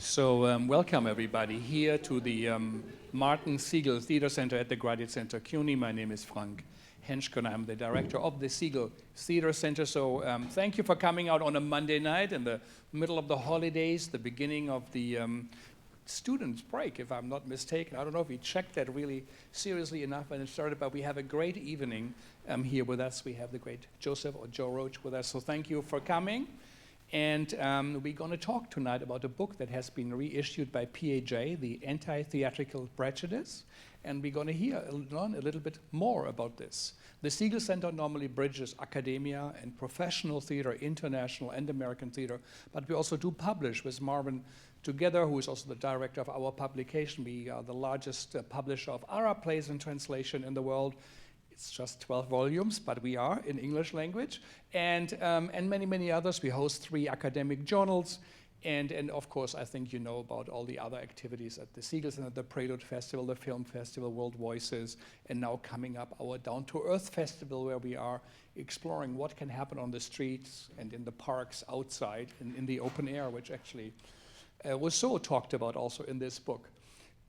Welcome everybody here to the Martin Segal Theater Center at the Graduate Center CUNY. My name is Frank Hentschker and I'm the director of the Segal Theater Center. Thank you for coming out on a Monday night in the middle of the holidays, the beginning of the students' break, if I'm not mistaken. I don't know if we checked that really seriously enough when it started, but we have a great evening here with us. We have the great Joseph or Joe Roach with us, so thank you for coming. And we're going to talk tonight about a book that has been reissued by PAJ, the Antitheatrical Prejudice, and we're going to learn a little bit more about this. The Segal Center normally bridges academia and professional theater, international and American theater, but we also do publish with Marvin together, who is also the director of our publication. We are the largest publisher of Arab plays in translation in the world. It's just 12 volumes, but we are in English language, and many, many others. We host 3 academic journals, and of course, I think you know about all the other activities at the Segal Center, the Prelude Festival, the Film Festival, World Voices, and now coming up our Down to Earth Festival, where we are exploring what can happen on the streets and in the parks outside, in the open air, which actually was so talked about also in this book.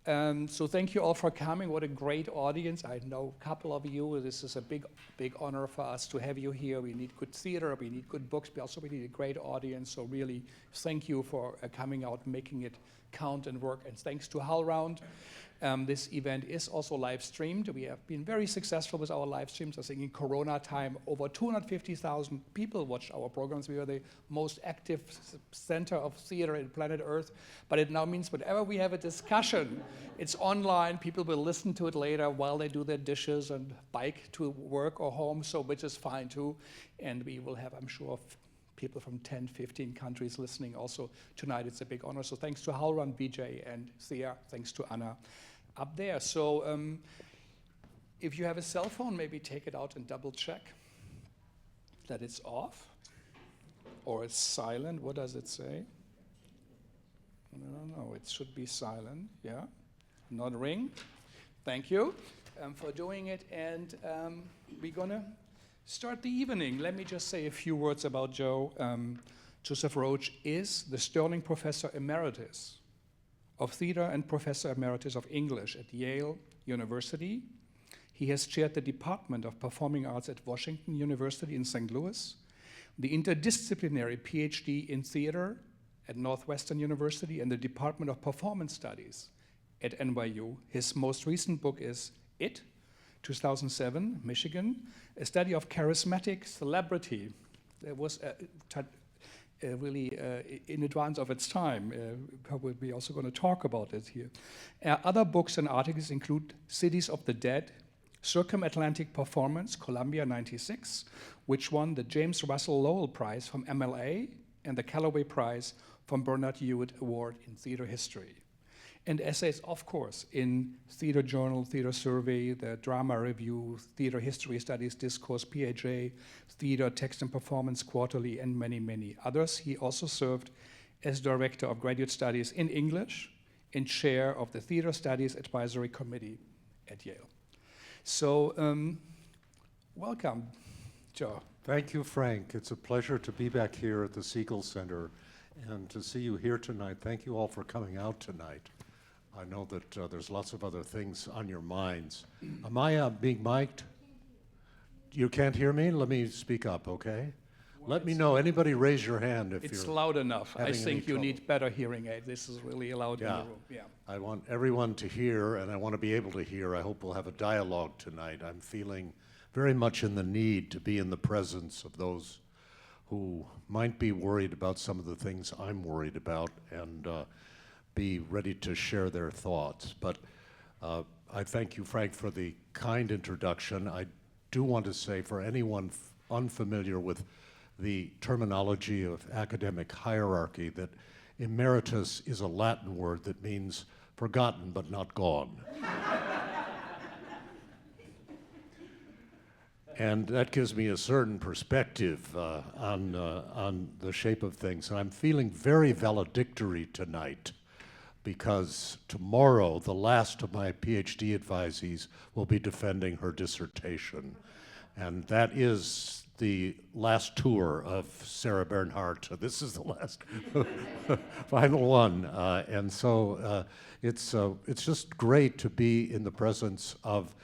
So thank you all for coming. What a great audience. I know a couple of you. This is a big, big honor for us to have you here. We need good theater, we need good books, but also we need a great audience. So really, thank you for coming out, making it count and work. And thanks to HowlRound. This event is also live streamed. We have been very successful with our live streams. I think in Corona time, over 250,000 people watched our programs. We are the most active center of theater in planet Earth. But it now means whenever we have a discussion, it's online. People will listen to it later while they do their dishes and bike to work or home, so which is fine too. And we will have, I'm sure, people from 10, 15 countries listening also tonight. It's a big honor. So thanks to HowlRound, BJ, and Thea. Thanks to Anna up there. So if you have a cell phone, maybe take it out and double check that it's off or it's silent. What does it say? No, it should be silent. Yeah, not ring. Thank you for doing it. And we're gonna start the evening. Let me just say a few words about Joe. Joseph Roach is the Sterling Professor Emeritus of Theater and Professor Emeritus of English at Yale University. He has chaired the Department of Performing Arts at Washington University in St. Louis, the interdisciplinary PhD in Theater at Northwestern University, and the Department of Performance Studies at NYU. His most recent book is It, 2007, Michigan, a study of charismatic celebrity. It was really in advance of its time. We're also going to talk about it here. Other books and articles include Cities of the Dead, Circumatlantic Performance, Columbia '96, which won the James Russell Lowell Prize from MLA and the Callaway Prize from Bernard Hewitt Award in Theater History. And essays, of course, in Theater Journal, Theater Survey, the Drama Review, Theater History Studies, Discourse, PAJ, Theater, Text and Performance Quarterly, and many, many others. He also served as Director of Graduate Studies in English and Chair of the Theater Studies Advisory Committee at Yale. So, welcome, Joe. Thank you, Frank. It's a pleasure to be back here at the Segal Center and to see you here tonight. Thank you all for coming out tonight. I know that there's lots of other things on your minds. Am I being mic'd? You can't hear me? Let me speak up, okay? Let me know. Anybody raise your hand if it's you're loud enough. I think you trouble. need better hearing aid. This is really loud in the room. Yeah. I want everyone to hear, and I want to be able to hear. I hope we'll have a dialogue tonight. I'm feeling very much in the need to be in the presence of those who might be worried about some of the things I'm worried about, and be ready to share their thoughts. But I thank you, Frank, for the kind introduction. I do want to say, for anyone unfamiliar with the terminology of academic hierarchy, that emeritus is a Latin word that means forgotten but not gone. And that gives me a certain perspective on the shape of things. And I'm feeling very valedictory tonight, because tomorrow, the last of my PhD advisees will be defending her dissertation. And that is the last tour of Sarah Bernhardt. This is the last final one. And so it's just great to be in the presence of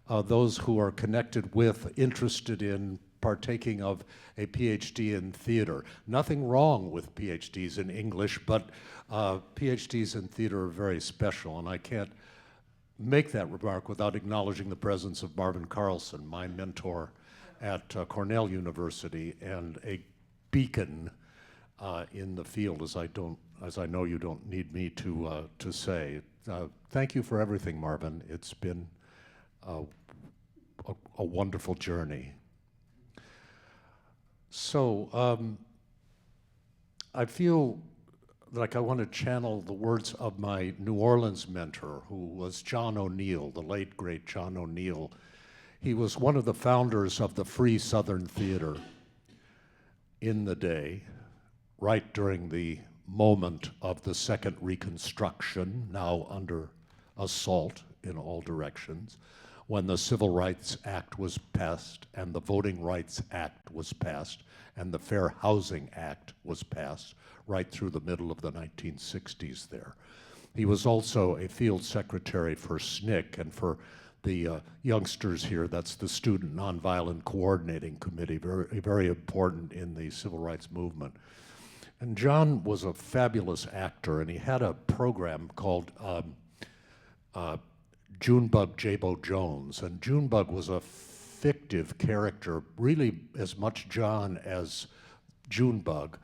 those who are connected with, interested in, partaking of a PhD in theater. Nothing wrong with PhDs in English, but PhDs in theater are very special, and I can't make that remark without acknowledging the presence of Marvin Carlson, my mentor at Cornell University, and a beacon in the field, as I know you don't need me to say. Thank you for everything, Marvin. It's been a wonderful journey. So I feel like I want to channel the words of my New Orleans mentor, who was John O'Neill, the late, great John O'Neill. He was one of the founders of the Free Southern Theater in the day, right during the moment of the Second Reconstruction, now under assault in all directions, when the Civil Rights Act was passed and the Voting Rights Act was passed and the Fair Housing Act was passed right through the middle of the 1960s there. He was also a field secretary for SNCC, and for the youngsters here, that's the Student Nonviolent Coordinating Committee, very, very important in the civil rights movement. And John was a fabulous actor, and he had a program called Junebug Jabo Jones, and Junebug was a fictive character, really as much John as Junebug,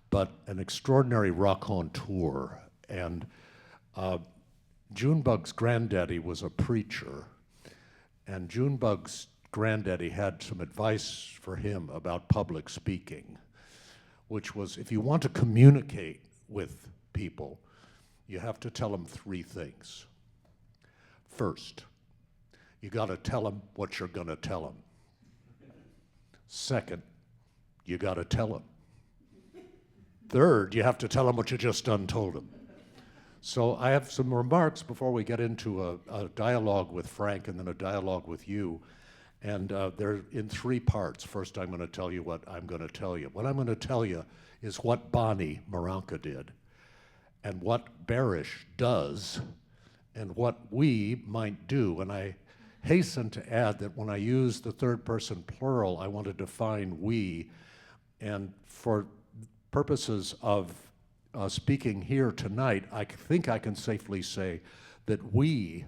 but an extraordinary raconteur. And Junebug's granddaddy was a preacher, and Junebug's granddaddy had some advice for him about public speaking, which was, if you want to communicate with people, you have to tell them three things. First, you got to tell them what you're going to tell them. Second, you got to tell them. Third, you have to tell them what you just done told them. So I have some remarks before we get into a dialogue with Frank and then a dialogue with you. And they're in three parts. First, I'm going to tell you what I'm going to tell you. What I'm going to tell you is what Bonnie Maranka did and what Barish does and what we might do. And I hasten to add that when I use the third person plural, I want to define we. And for purposes of speaking here tonight, I think I can safely say that we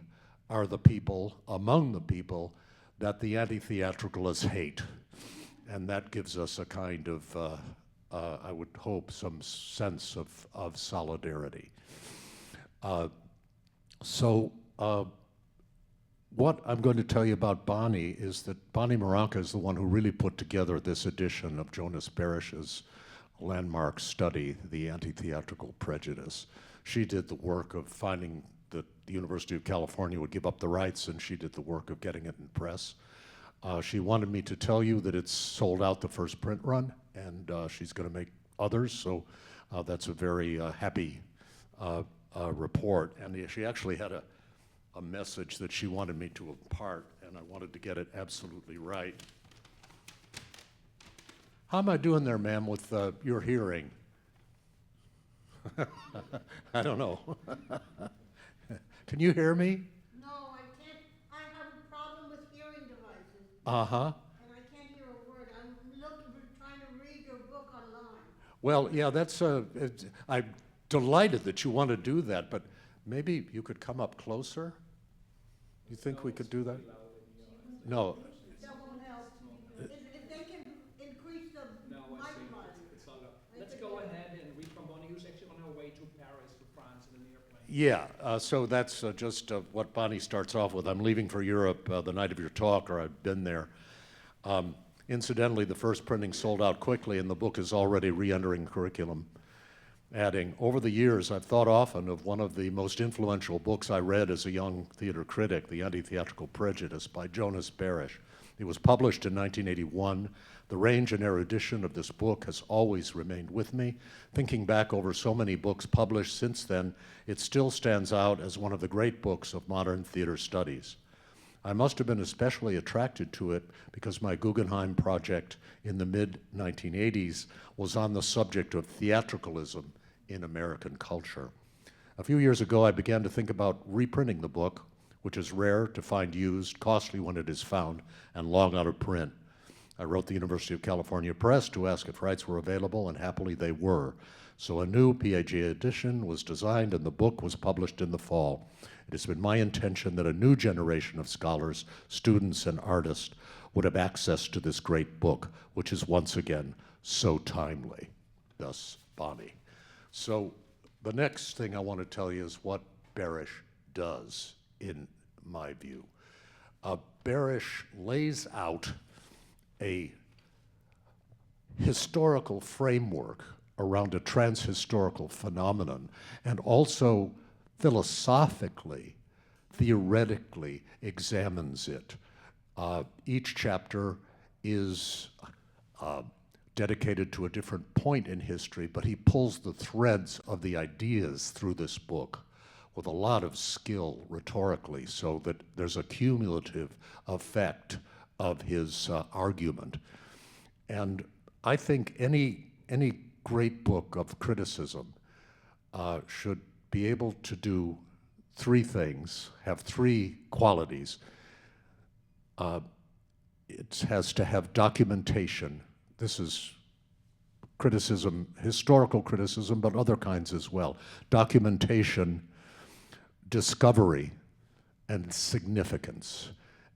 are the people, among the people, that the anti-theatricalists hate. And that gives us a kind of, I would hope, some sense of solidarity. What I'm going to tell you about Bonnie is that Bonnie Maranka is the one who really put together this edition of Jonas Barish's landmark study, The Antitheatrical Prejudice. She did the work of finding that the University of California would give up the rights, and she did the work of getting it in press. She wanted me to tell you that it's sold out the first print run, and she's going to make others, so that's a very happy report. And she actually had a message that she wanted me to impart, and I wanted to get it absolutely right. How am I doing there, ma'am, with your hearing? I don't know. Can you hear me? No, I can't. I have a problem with hearing devices. Uh-huh. And I can't hear a word. I'm trying to read your book online. Well, yeah, that's I'm delighted that you want to do that, but maybe you could come up closer? You think we could do that? No. That won't help. If they can increase the mic volume. Let's go ahead and read from Bonnie, who's actually on her way to Paris, to France, in an airplane. Yeah, so that's just what Bonnie starts off with. I'm leaving for Europe the night of your talk, or I've been there. Incidentally, the first printing sold out quickly, and the book is already re-entering curriculum. Adding, over the years, I've thought often of one of the most influential books I read as a young theater critic, The Antitheatrical Prejudice by Jonas Barish. It was published in 1981. The range and erudition of this book has always remained with me. Thinking back over so many books published since then, it still stands out as one of the great books of modern theater studies. I must have been especially attracted to it because my Guggenheim project in the mid-1980s was on the subject of theatricalism in American culture. A few years ago, I began to think about reprinting the book, which is rare to find used, costly when it is found, and long out of print. I wrote the University of California Press to ask if rights were available, and happily they were. So a new PAJ edition was designed, and the book was published in the fall. It has been my intention that a new generation of scholars, students, and artists would have access to this great book, which is once again so timely. Thus, Bonnie. So the next thing I want to tell you is what Barish does, in my view. Barish lays out a historical framework around a transhistorical phenomenon, and also philosophically, theoretically examines it. Each chapter is dedicated to a different point in history, but he pulls the threads of the ideas through this book with a lot of skill rhetorically, so that there's a cumulative effect of his argument. And I think any great book of criticism should be able to do three things, have three qualities. It has to have documentation. This is criticism, historical criticism, but other kinds as well. Documentation, discovery, and significance.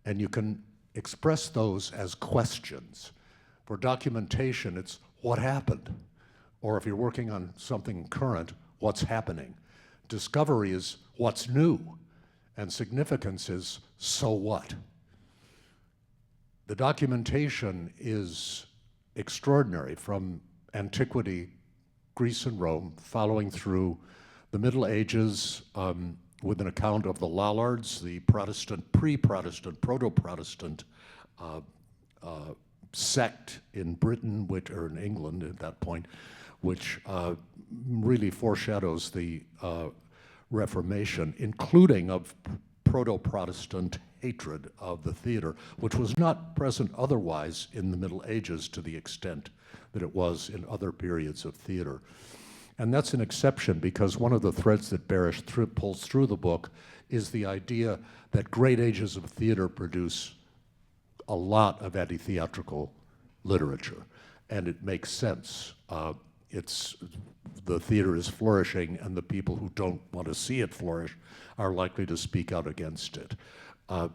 And you can express those as questions. For documentation, it's what happened? Or if you're working on something current, what's happening? Discovery is what's new, and significance is so what? The documentation is extraordinary, from antiquity, Greece and Rome, following through the Middle Ages with an account of the Lollards, the Protestant, pre-Protestant, proto-Protestant sect in Britain, or in England at that point, which really foreshadows the Reformation, including of proto-Protestant hatred of the theater, which was not present otherwise in the Middle Ages to the extent that it was in other periods of theater. And that's an exception, because one of the threads that Barish pulls through the book is the idea that great ages of theater produce a lot of anti-theatrical literature, and it makes sense. The theater is flourishing, and the people who don't want to see it flourish are likely to speak out against it.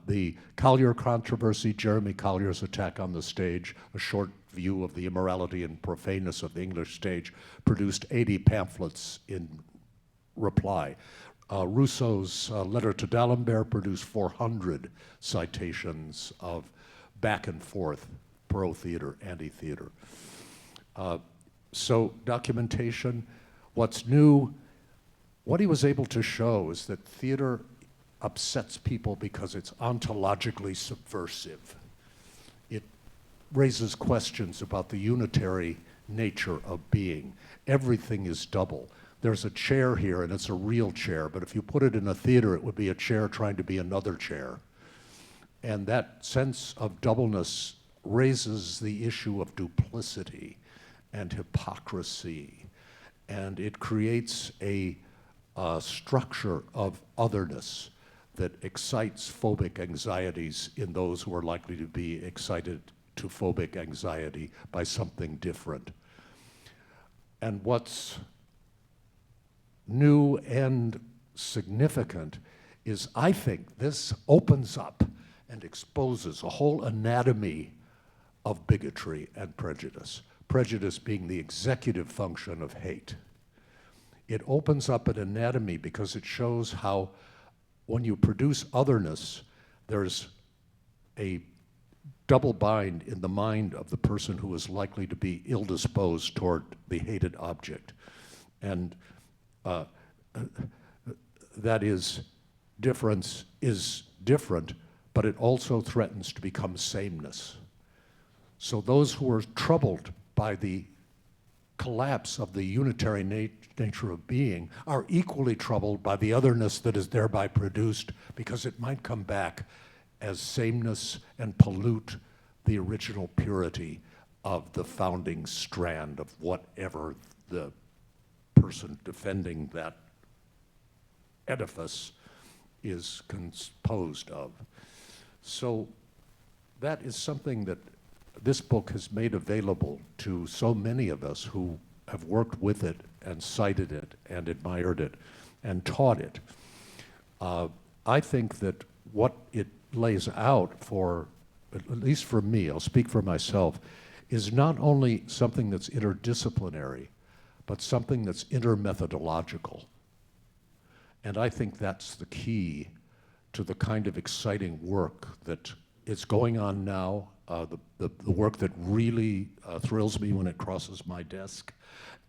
The Collier controversy, Jeremy Collier's attack on the stage, a short view of the immorality and profaneness of the English stage, produced 80 pamphlets in reply. Rousseau's letter to D'Alembert produced 400 citations of back and forth, pro-theater, anti-theater. So documentation, what's new, what he was able to show is that theater upsets people because it's ontologically subversive. It raises questions about the unitary nature of being. Everything is double. There's a chair here, and it's a real chair, but if you put it in a theater, it would be a chair trying to be another chair. And that sense of doubleness raises the issue of duplicity and hypocrisy, and it creates a structure of otherness that excites phobic anxieties in those who are likely to be excited to phobic anxiety by something different. And what's new and significant is, I think, this opens up and exposes a whole anatomy of bigotry and prejudice. Prejudice being the executive function of hate. It opens up an anatomy because it shows how when you produce otherness, there's a double bind in the mind of the person who is likely to be ill-disposed toward the hated object. And that is, difference is different, but it also threatens to become sameness. So those who are troubled by the collapse of the unitary nature of being are equally troubled by the otherness that is thereby produced, because it might come back as sameness and pollute the original purity of the founding strand of whatever the person defending that edifice is composed of. So that is something that this book has made available to so many of us who have worked with it and cited it and admired it and taught it. I think that what it lays out for, at least for me, I'll speak for myself, is not only something that's interdisciplinary, but something that's intermethodological. And I think that's the key to the kind of exciting work that is going on now, the work that really thrills me when it crosses my desk,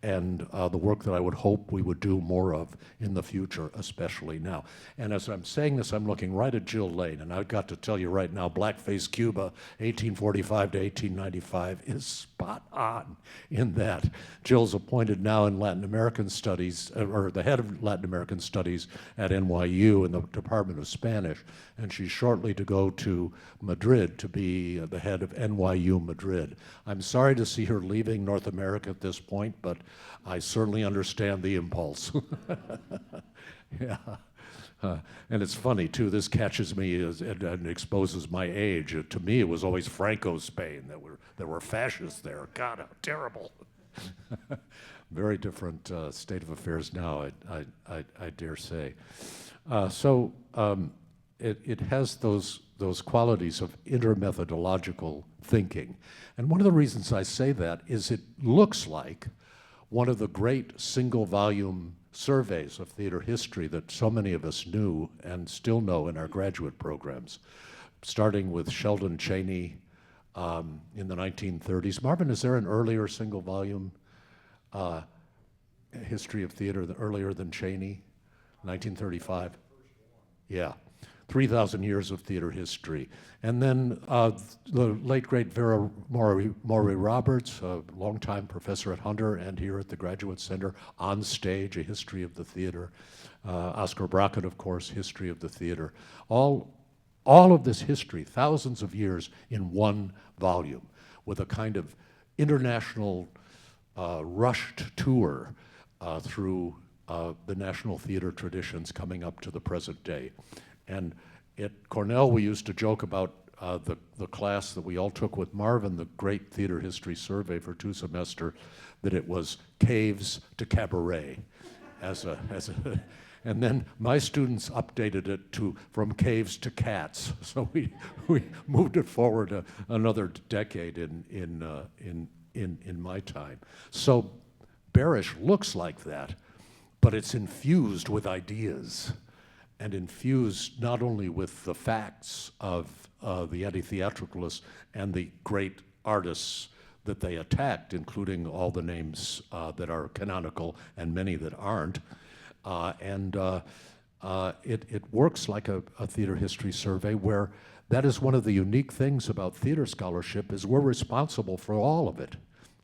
and the work that I would hope we would do more of in the future, especially now. And as I'm saying this, I'm looking right at Jill Lane, and I've got to tell you right now, Blackface Cuba, 1845 to 1895, is spot on in that. Jill's appointed now in Latin American Studies, or the head of Latin American Studies at NYU in the Department of Spanish, and she's shortly to go to Madrid to be the head of NYU Madrid. I'm sorry to see her leaving North America at this point, but I certainly understand the impulse. Yeah. And it's funny, too, this catches me and exposes my age. To me, it was always Franco Spain. There were fascists there. God, how terrible. Very different state of affairs now, I dare say. It has those qualities of intermethodological thinking. And one of the reasons I say that is it looks like one of the great single-volume surveys of theater history that so many of us knew and still know in our graduate programs, starting with Sheldon Chaney in the 1930s. Marvin, is there an earlier single-volume history of theater earlier than Chaney? 1935? Yeah. 3,000 years of theater history. And then the late, great Vera Maury Roberts, a longtime professor at Hunter and here at the Graduate Center, On Stage, a history of the theater. Oscar Brackett, of course, history of the theater. All of this history, thousands of years in one volume, with a kind of international rushed tour through the national theater traditions coming up to the present day. And at Cornell, we used to joke about the class that we all took with Marvin, the great theater history survey for 2 semesters, that it was caves to cabaret, and then my students updated it to from caves to cats. So we moved it forward another decade in my time. So Barish looks like that, but it's infused with ideas. And infused not only with the facts of the anti-theatricalists and the great artists that they attacked, including all the names that are canonical and many that aren't. It works like a theater history survey, where that is one of the unique things about theater scholarship, is we're responsible for all of it.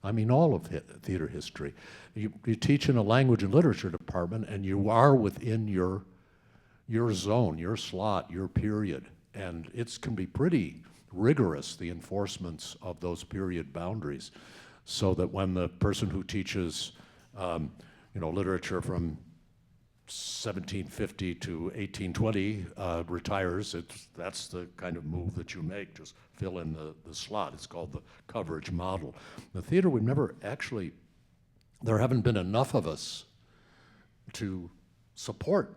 I mean, all of theater history. You teach in a language and literature department, and you are within your zone, your slot, your period. And it can be pretty rigorous, the enforcements of those period boundaries, so that when the person who teaches literature from 1750 to 1820 retires, that's the kind of move that you make, just fill in the slot. It's called the coverage model. The theater, we've never actually, there haven't been enough of us to support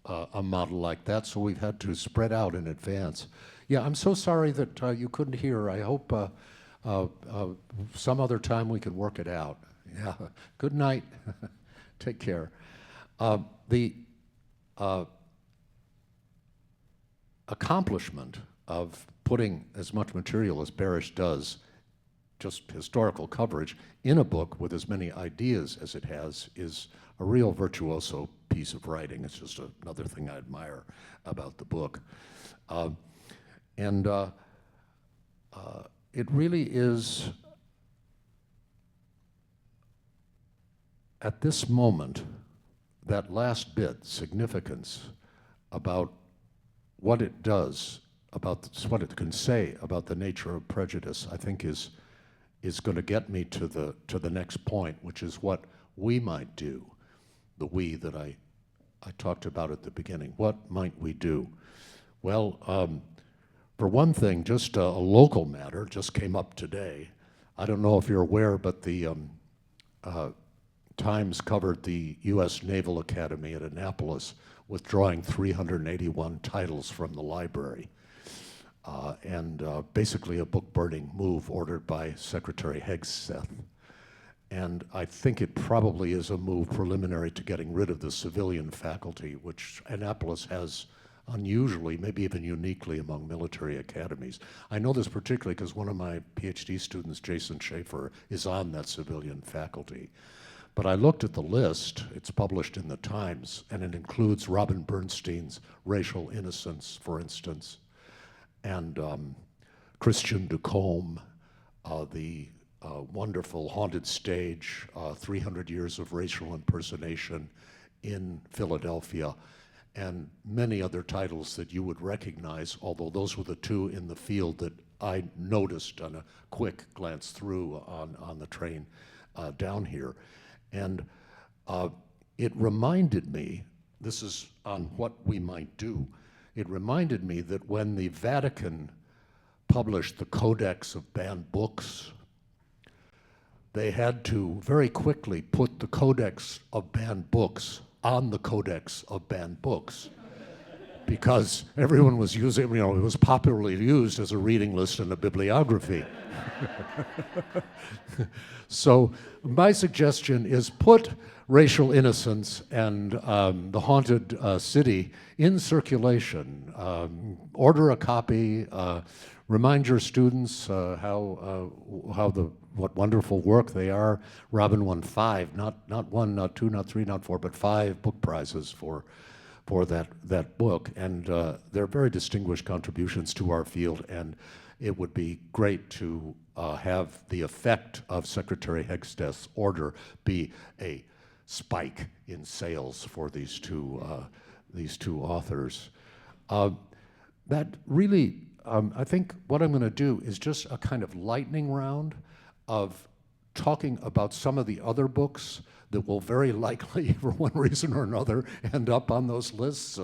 a model like that, so we've had to spread out in advance. Yeah, I'm so sorry that you couldn't hear. I hope some other time we can work it out. Yeah, good night. Take care. The accomplishment of putting as much material as Barish does, just historical coverage, in a book with as many ideas as it has is a real virtuoso piece of writing. It's just another thing I admire about the book. It really is, at this moment, that last bit, significance, about what it does what it can say about the nature of prejudice, I think is going to get me to the next point, which is what we might do, the we that I talked about at the beginning. What might we do? Well, for one thing, just a local matter just came up today. I don't know if you're aware, but the Times covered the U.S. Naval Academy at Annapolis withdrawing 381 titles from the library. And basically a book-burning move ordered by Secretary Hentschker. And I think it probably is a move preliminary to getting rid of the civilian faculty, which Annapolis has unusually, maybe even uniquely among military academies. I know this particularly because one of my PhD students, Jason Schaefer, is on that civilian faculty. But I looked at the list, it's published in the Times, and it includes Robin Bernstein's Racial Innocence, for instance, and Christian Ducombe, the wonderful haunted stage, 300 Years of Racial Impersonation in Philadelphia, and many other titles that you would recognize, although those were the two in the field that I noticed on a quick glance through on the train down here. And it reminded me, this is on what we might do, it reminded me that when the Vatican published the Codex of Banned Books, they had to very quickly put the Codex of Banned Books on the Codex of Banned Books, because everyone was using, it was popularly used as a reading list and a bibliography. So my suggestion is put Racial Innocence and the Haunted City in circulation. Order a copy. Remind your students what wonderful work they are. Robin won 5, not 1, not 2, not 3, not 4, but 5 book prizes for that book, and they're very distinguished contributions to our field, and it would be great to have the effect of Secretary Hegsted's order be a spike in sales for these two authors. That really, I think what I'm going to do is just a kind of lightning round of talking about some of the other books that will very likely, for one reason or another, end up on those lists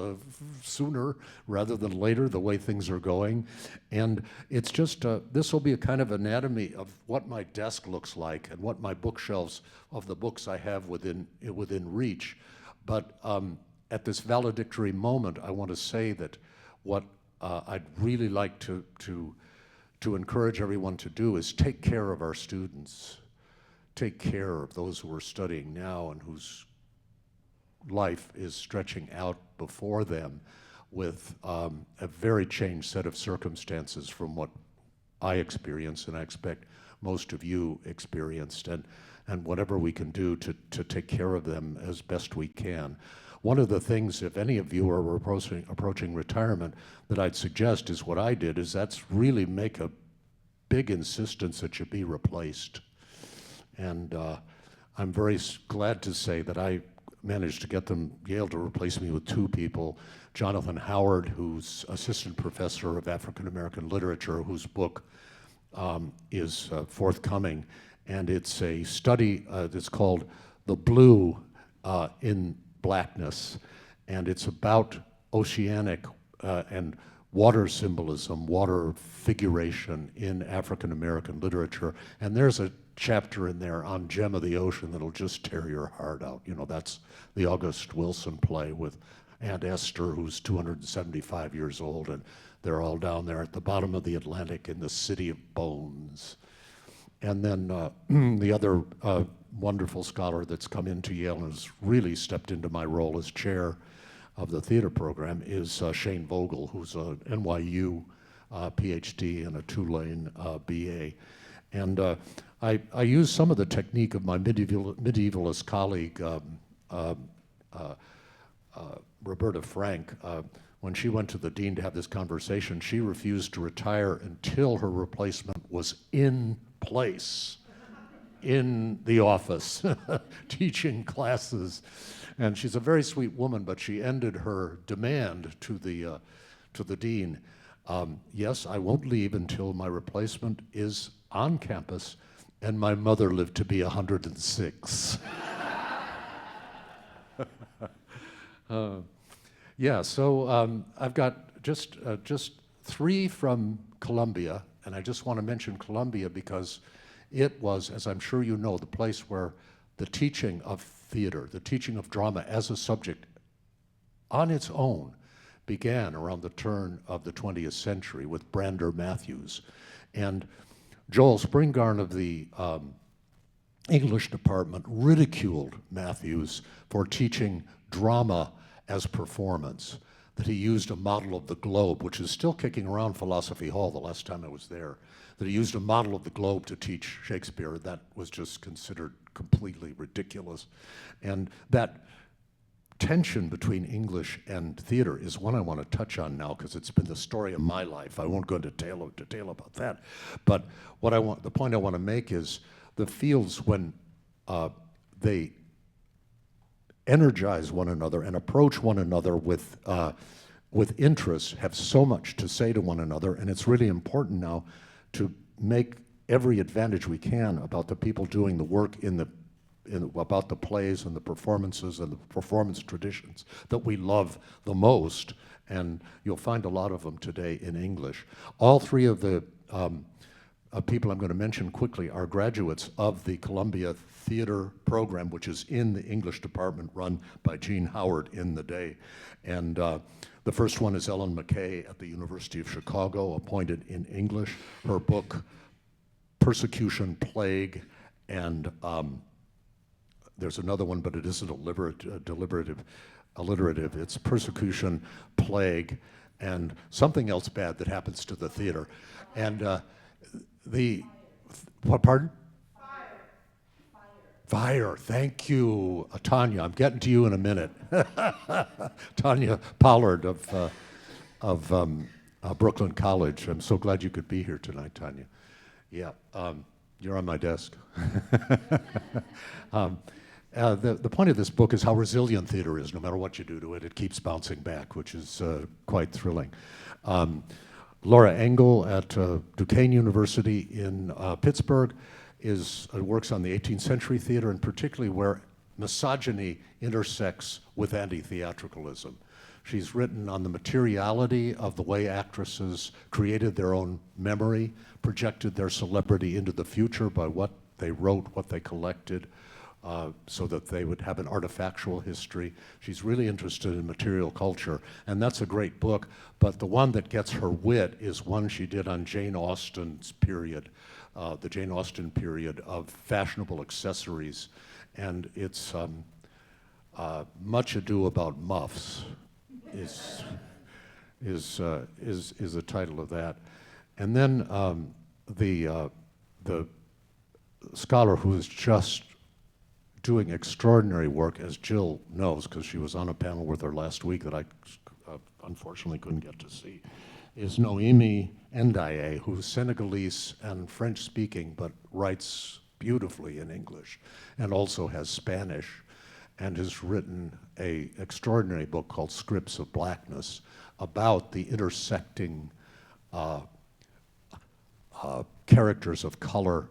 sooner rather than later, the way things are going. And it's just, this will be a kind of anatomy of what my desk looks like and what my bookshelves of the books I have within reach. But at this valedictory moment, I want to say that what I'd really like to encourage everyone to do is take care of our students. Take care of those who are studying now and whose life is stretching out before them with a very changed set of circumstances from what I experienced, and I expect most of you experienced, and whatever we can do to take care of them as best we can. One of the things, if any of you are approaching retirement, that I'd suggest is what I did, is that's really make a big insistence that you be replaced. And I'm very glad to say that I managed to get Yale to replace me with 2 people. Jonathan Howard, who's assistant professor of African American literature, whose book is forthcoming. And it's a study that's called The Blue in Blackness. And it's about oceanic and water symbolism, water figuration in African American literature. And there's a chapter in there on Gem of the Ocean that'll just tear your heart out. That's the August Wilson play with Aunt Esther, who's 275 years old, and they're all down there at the bottom of the Atlantic in the City of Bones. And then the other wonderful scholar that's come into Yale and has really stepped into my role as chair of the theater program is Shane Vogel, who's a NYU PhD and a Tulane BA. And I use some of the technique of my medievalist colleague, Roberta Frank. When she went to the dean to have this conversation, she refused to retire until her replacement was in place, in the office, teaching classes. And she's a very sweet woman, but she ended her demand to the dean Yes, I won't leave until my replacement is on campus, and my mother lived to be 106. Yeah, so I've got just 3 from Columbia, and I just want to mention Columbia because it was, as I'm sure you know, the place where the teaching of theater, the teaching of drama as a subject on its own began around the turn of the 20th century with Brander Matthews. And Joel Springarn of the English department ridiculed Matthews for teaching drama as performance, that he used a model of the globe, which is still kicking around Philosophy Hall the last time I was there, that he used a model of the globe to teach Shakespeare. That was just considered completely ridiculous. And that tension between English and theater is one I want to touch on now because it's been the story of my life. I won't go into detail about that. But the point I want to make is the fields, when they energize one another and approach one another with interest, have so much to say to one another, and it's really important now to make every advantage we can about the people doing the work about the plays and the performances and the performance traditions that we love the most, and you'll find a lot of them today in English. All 3 of the people I'm going to mention quickly are graduates of the Columbia Theater program, which is in the English department run by Jean Howard in the day. And the first one is Ellen McKay at the University of Chicago, appointed in English. Her book, Persecution, Plague, and there's another one, but it isn't alliterative. It's Persecution, Plague, and something else bad that happens to the theater. And what, pardon? Fire, thank you, Tanya. I'm getting to you in a minute. Tanya Pollard of Brooklyn College. I'm so glad you could be here tonight, Tanya. Yeah, you're on my desk. The point of this book is how resilient theater is. No matter what you do to it, it keeps bouncing back, which is quite thrilling. Laura Engel at Duquesne University in Pittsburgh works on the 18th century theater, and particularly where misogyny intersects with anti-theatricalism. She's written on the materiality of the way actresses created their own memory, projected their celebrity into the future by what they wrote, what they collected, so that they would have an artifactual history. She's really interested in material culture, and that's a great book, but the one that gets her wit is one she did on Jane Austen's period, the Jane Austen period of fashionable accessories, and it's Much Ado About Muffs is the title of that. And then the scholar who is just doing extraordinary work, as Jill knows, because she was on a panel with her last week that I unfortunately couldn't get to see, is Noémie Ndiaye, who's Senegalese and French-speaking, but writes beautifully in English, and also has Spanish, and has written an extraordinary book called Scripts of Blackness about the intersecting characters of color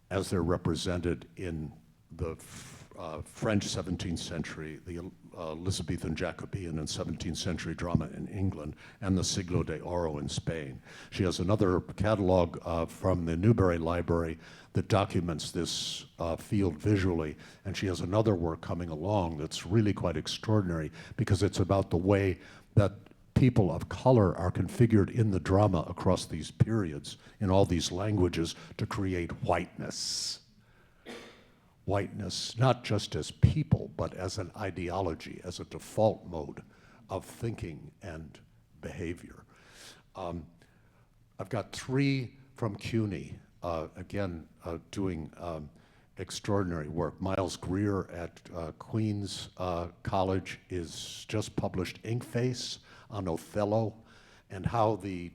as they're represented in the French 17th century, the Elizabethan Jacobean and 17th century drama in England, and the Siglo de Oro in Spain. She has another catalog from the Newberry Library that documents this field visually, and she has another work coming along that's really quite extraordinary because it's about the way that people of color are configured in the drama across these periods in all these languages to create whiteness. Whiteness, not just as people, but as an ideology, as a default mode of thinking and behavior. I've got 3 from CUNY, again, doing extraordinary work. Miles Greer at Queens College is just published Inkface on Othello, and how the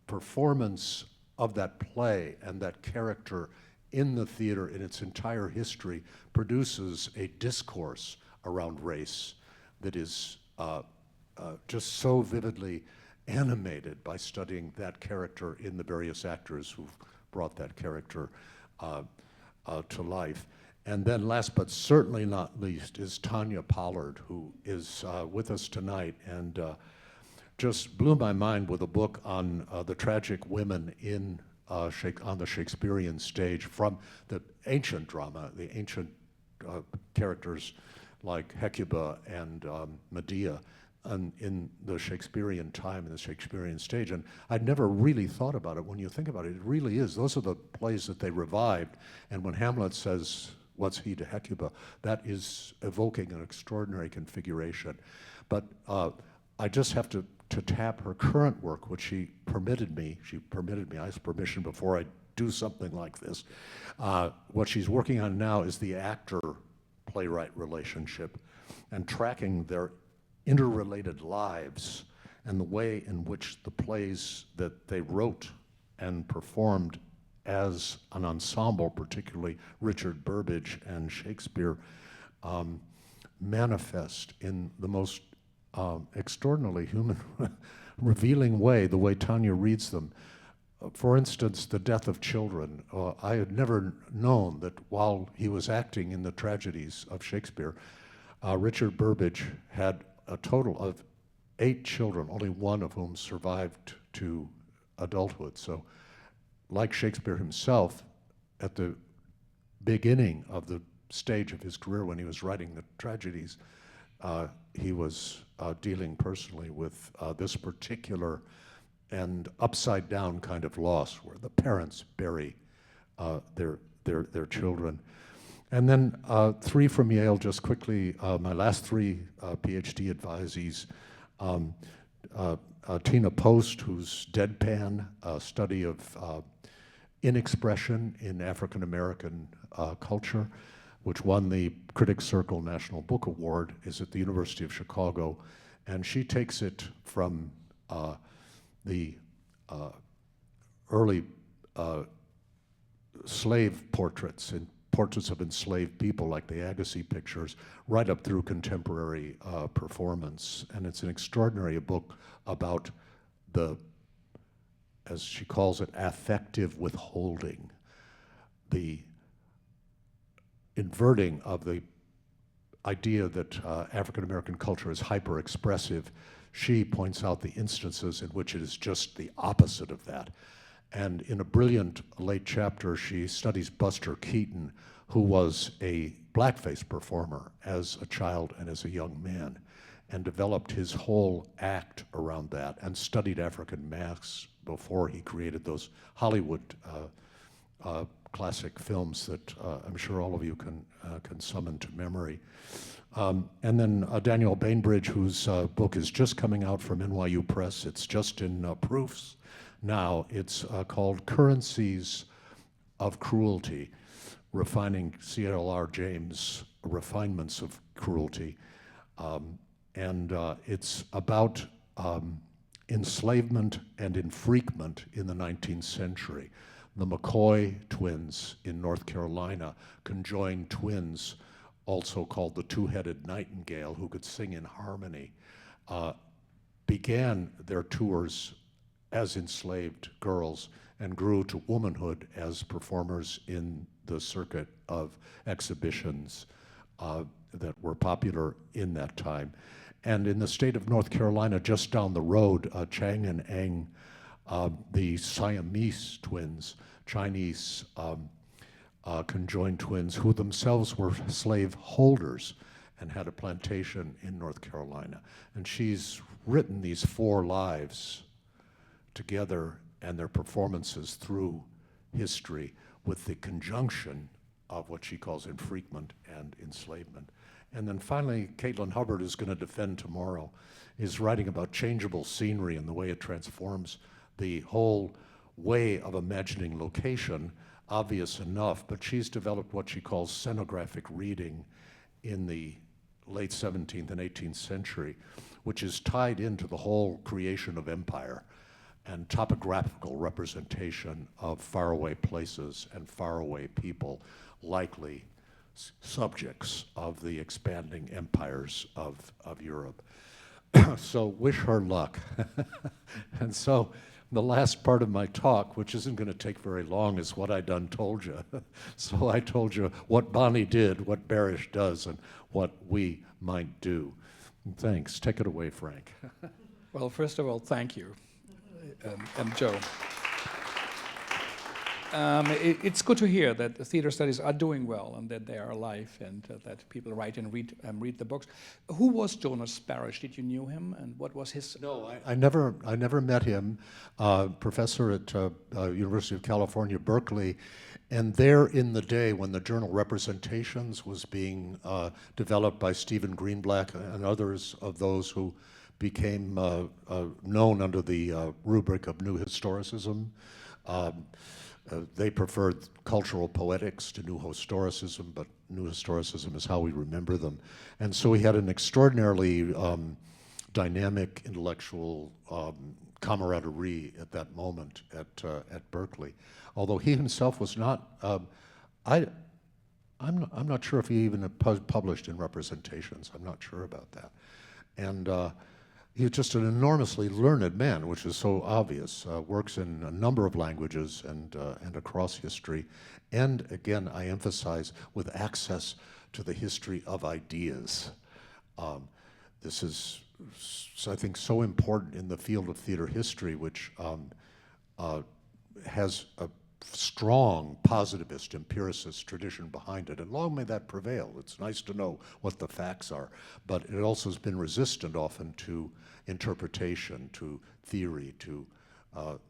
performance of that play and that character in the theater in its entire history produces a discourse around race that is just so vividly animated by studying that character in the various actors who've brought that character to life. And then last but certainly not least is Tanya Pollard, who is with us tonight and just blew my mind with a book on the tragic women in on the Shakespearean stage from the ancient drama, the ancient characters like Hecuba and Medea in the Shakespearean time, in the Shakespearean stage. And I'd never really thought about it. When you think about it, it really is. Those are the plays that they revived. And when Hamlet says, "What's he to Hecuba?" that is evoking an extraordinary configuration. But I just have to tap her current work, which she permitted me, I asked permission before I do something like this. What she's working on now is the actor-playwright relationship and tracking their interrelated lives and the way in which the plays that they wrote and performed as an ensemble, particularly Richard Burbage and Shakespeare, manifest in the most extraordinarily human, revealing way, the way Tanya reads them. For instance, the death of children. I had never known that while he was acting in the tragedies of Shakespeare, Richard Burbage had a total of 8 children, only one of whom survived to adulthood. So, like Shakespeare himself, at the beginning of the stage of his career when he was writing the tragedies, he was dealing personally with this particular and upside down kind of loss where the parents bury their children. And then 3 from Yale, just quickly, my last 3 PhD advisees. Tina Post, whose Deadpan, a study of inexpression in African American culture, which won the Critics Circle National Book Award, is at the University of Chicago. And she takes it from the early slave portraits and portraits of enslaved people like the Agassiz pictures, right up through contemporary performance. And it's an extraordinary book about the, as she calls it, affective withholding, the inverting of the idea that African American culture is hyper-expressive. She points out the instances in which it is just the opposite of that. And in a brilliant late chapter, she studies Buster Keaton, who was a blackface performer as a child and as a young man, and developed his whole act around that, and studied African masks before he created those Hollywood classic films that I'm sure all of you can summon to memory. And then Daniel Bainbridge, whose book is just coming out from NYU Press. It's just in proofs now. It's called Currencies of Cruelty, refining C.L.R. James' refinements of cruelty. And it's about enslavement and enfreakment in the 19th century. The McCoy twins in North Carolina, conjoined twins, also called the two-headed nightingale, who could sing in harmony, began their tours as enslaved girls and grew to womanhood as performers in the circuit of exhibitions that were popular in that time. And in the state of North Carolina, just down the road, Chang and Eng, the Siamese twins, Chinese conjoined twins, who themselves were slave holders and had a plantation in North Carolina. And she's written these 4 lives together and their performances through history with the conjunction of what she calls enfreakment and enslavement. And then finally, Caitlin Hubbard, who's going to defend tomorrow, is writing about changeable scenery and the way it transforms the whole way of imagining location, obvious enough, but she's developed what she calls scenographic reading in the late 17th and 18th century, which is tied into the whole creation of empire and topographical representation of faraway places and faraway people, likely subjects of the expanding empires of Europe. So wish her luck. And so the last part of my talk, which isn't going to take very long, is what I done told you. So I told you what Bonnie did, what Barish does, and what we might do. Thanks. Take it away, Frank. Well, first of all, thank you, Joe. It's good to hear that the theater studies are doing well and that they are alive and that people write and read the books. Who was Jonas Barish? Did you knew him, and what was his? No, I never met him. Professor at University of California, Berkeley, and there in the day when the journal Representations was being developed by Stephen Greenblatt and others of those who became known under the rubric of New Historicism. They preferred cultural poetics to New Historicism, but New Historicism is how we remember them. And so he had an extraordinarily dynamic intellectual camaraderie at that moment at Berkeley. Although he himself was not, I'm not sure if he even published in Representations. I'm not sure about that. And he was just an enormously learned man, which is so obvious. Works in a number of languages and across history. And again, I emphasize, with access to the history of ideas. This is, I think, so important in the field of theater history, which has a strong positivist, empiricist tradition behind it, and long may that prevail. It's nice to know what the facts are, but it also has been resistant often to interpretation, to theory, to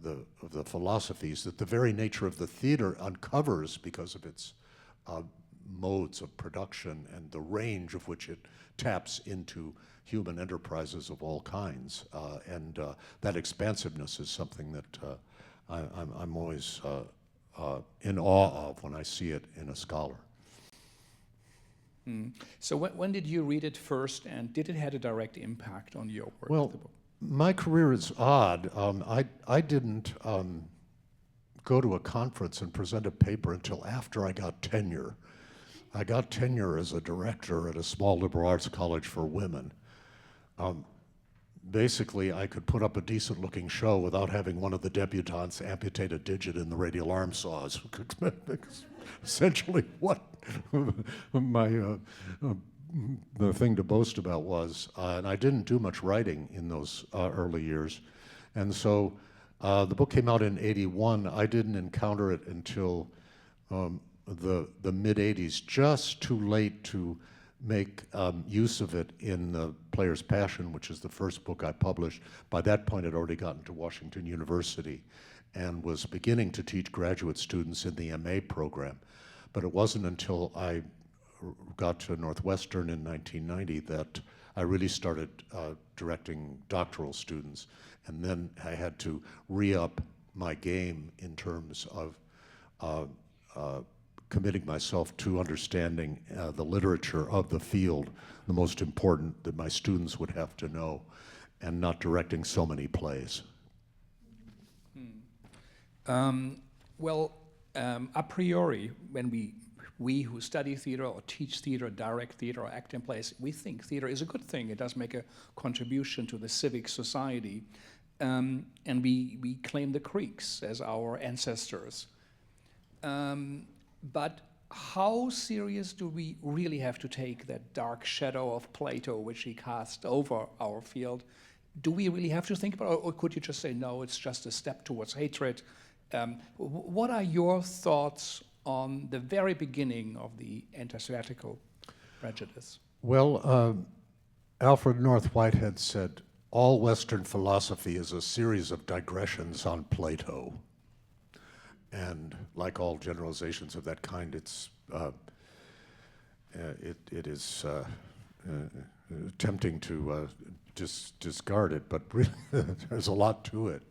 the philosophies that the very nature of the theater uncovers because of its modes of production and the range of which it taps into human enterprises of all kinds. And that expansiveness is something that I'm always in awe of when I see it in a scholar. So when did you read it first, and did it have a direct impact on your work? Well, my career is odd. I didn't go to a conference and present a paper until after I got tenure. I got tenure as a director at a small liberal arts college for women. Basically, I could put up a decent-looking show without having one of the debutantes amputate a digit in the radial arm saws. Essentially, what my the thing to boast about was, and I didn't do much writing in those early years, and so the book came out in '81. I didn't encounter it until the mid-'80s, just too late to make use of it in The Player's Passion, which is the first book I published. By that point, I'd already gotten to Washington University and was beginning to teach graduate students in the MA program. But it wasn't until I got to Northwestern in 1990 that I really started directing doctoral students. And then I had to re-up my game in terms of committing myself to understanding the literature of the field, the most important that my students would have to know, and not directing so many plays. A priori, when we who study theater or teach theater, direct theater, or act in plays, we think theater is a good thing. It does make a contribution to the civic society. And we claim the Greeks as our ancestors. But how serious do we really have to take that dark shadow of Plato which he cast over our field? Do we really have to think about it, or could you just say, no, it's just a step towards hatred? What are your thoughts on the very beginning of the Antitheatrical Prejudice? Well, Alfred North Whitehead said, all Western philosophy is a series of digressions on Plato. And like all generalizations of that kind, it is tempting to just discard it, but really there's a lot to it.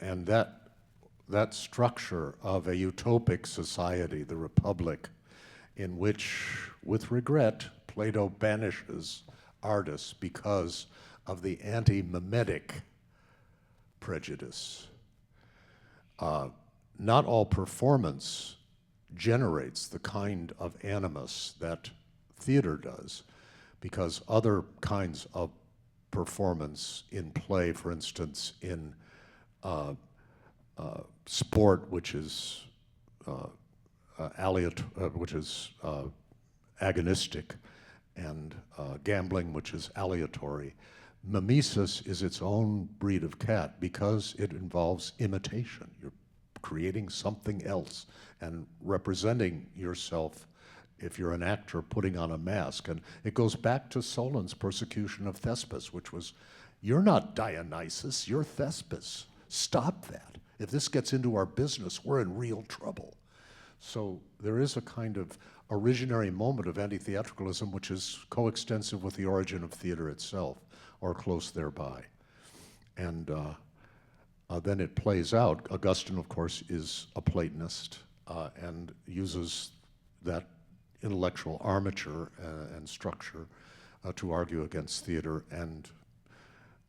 And that structure of a utopic society, the Republic, in which, with regret, Plato banishes artists because of the anti-mimetic prejudice. Not all performance generates the kind of animus that theater does, because other kinds of performance in play, for instance, in sport, which is agonistic, and gambling, which is aleatory. Mimesis is its own breed of cat because it involves imitation. You're creating something else and representing yourself, if you're an actor, putting on a mask. And it goes back to Solon's persecution of Thespis, which was, you're not Dionysus, you're Thespis. Stop that. If this gets into our business, we're in real trouble. So there is a kind of originary moment of anti-theatricalism which is coextensive with the origin of theater itself, or close thereby. And then it plays out. Augustine, of course, is a Platonist and uses that intellectual armature and structure to argue against theater. And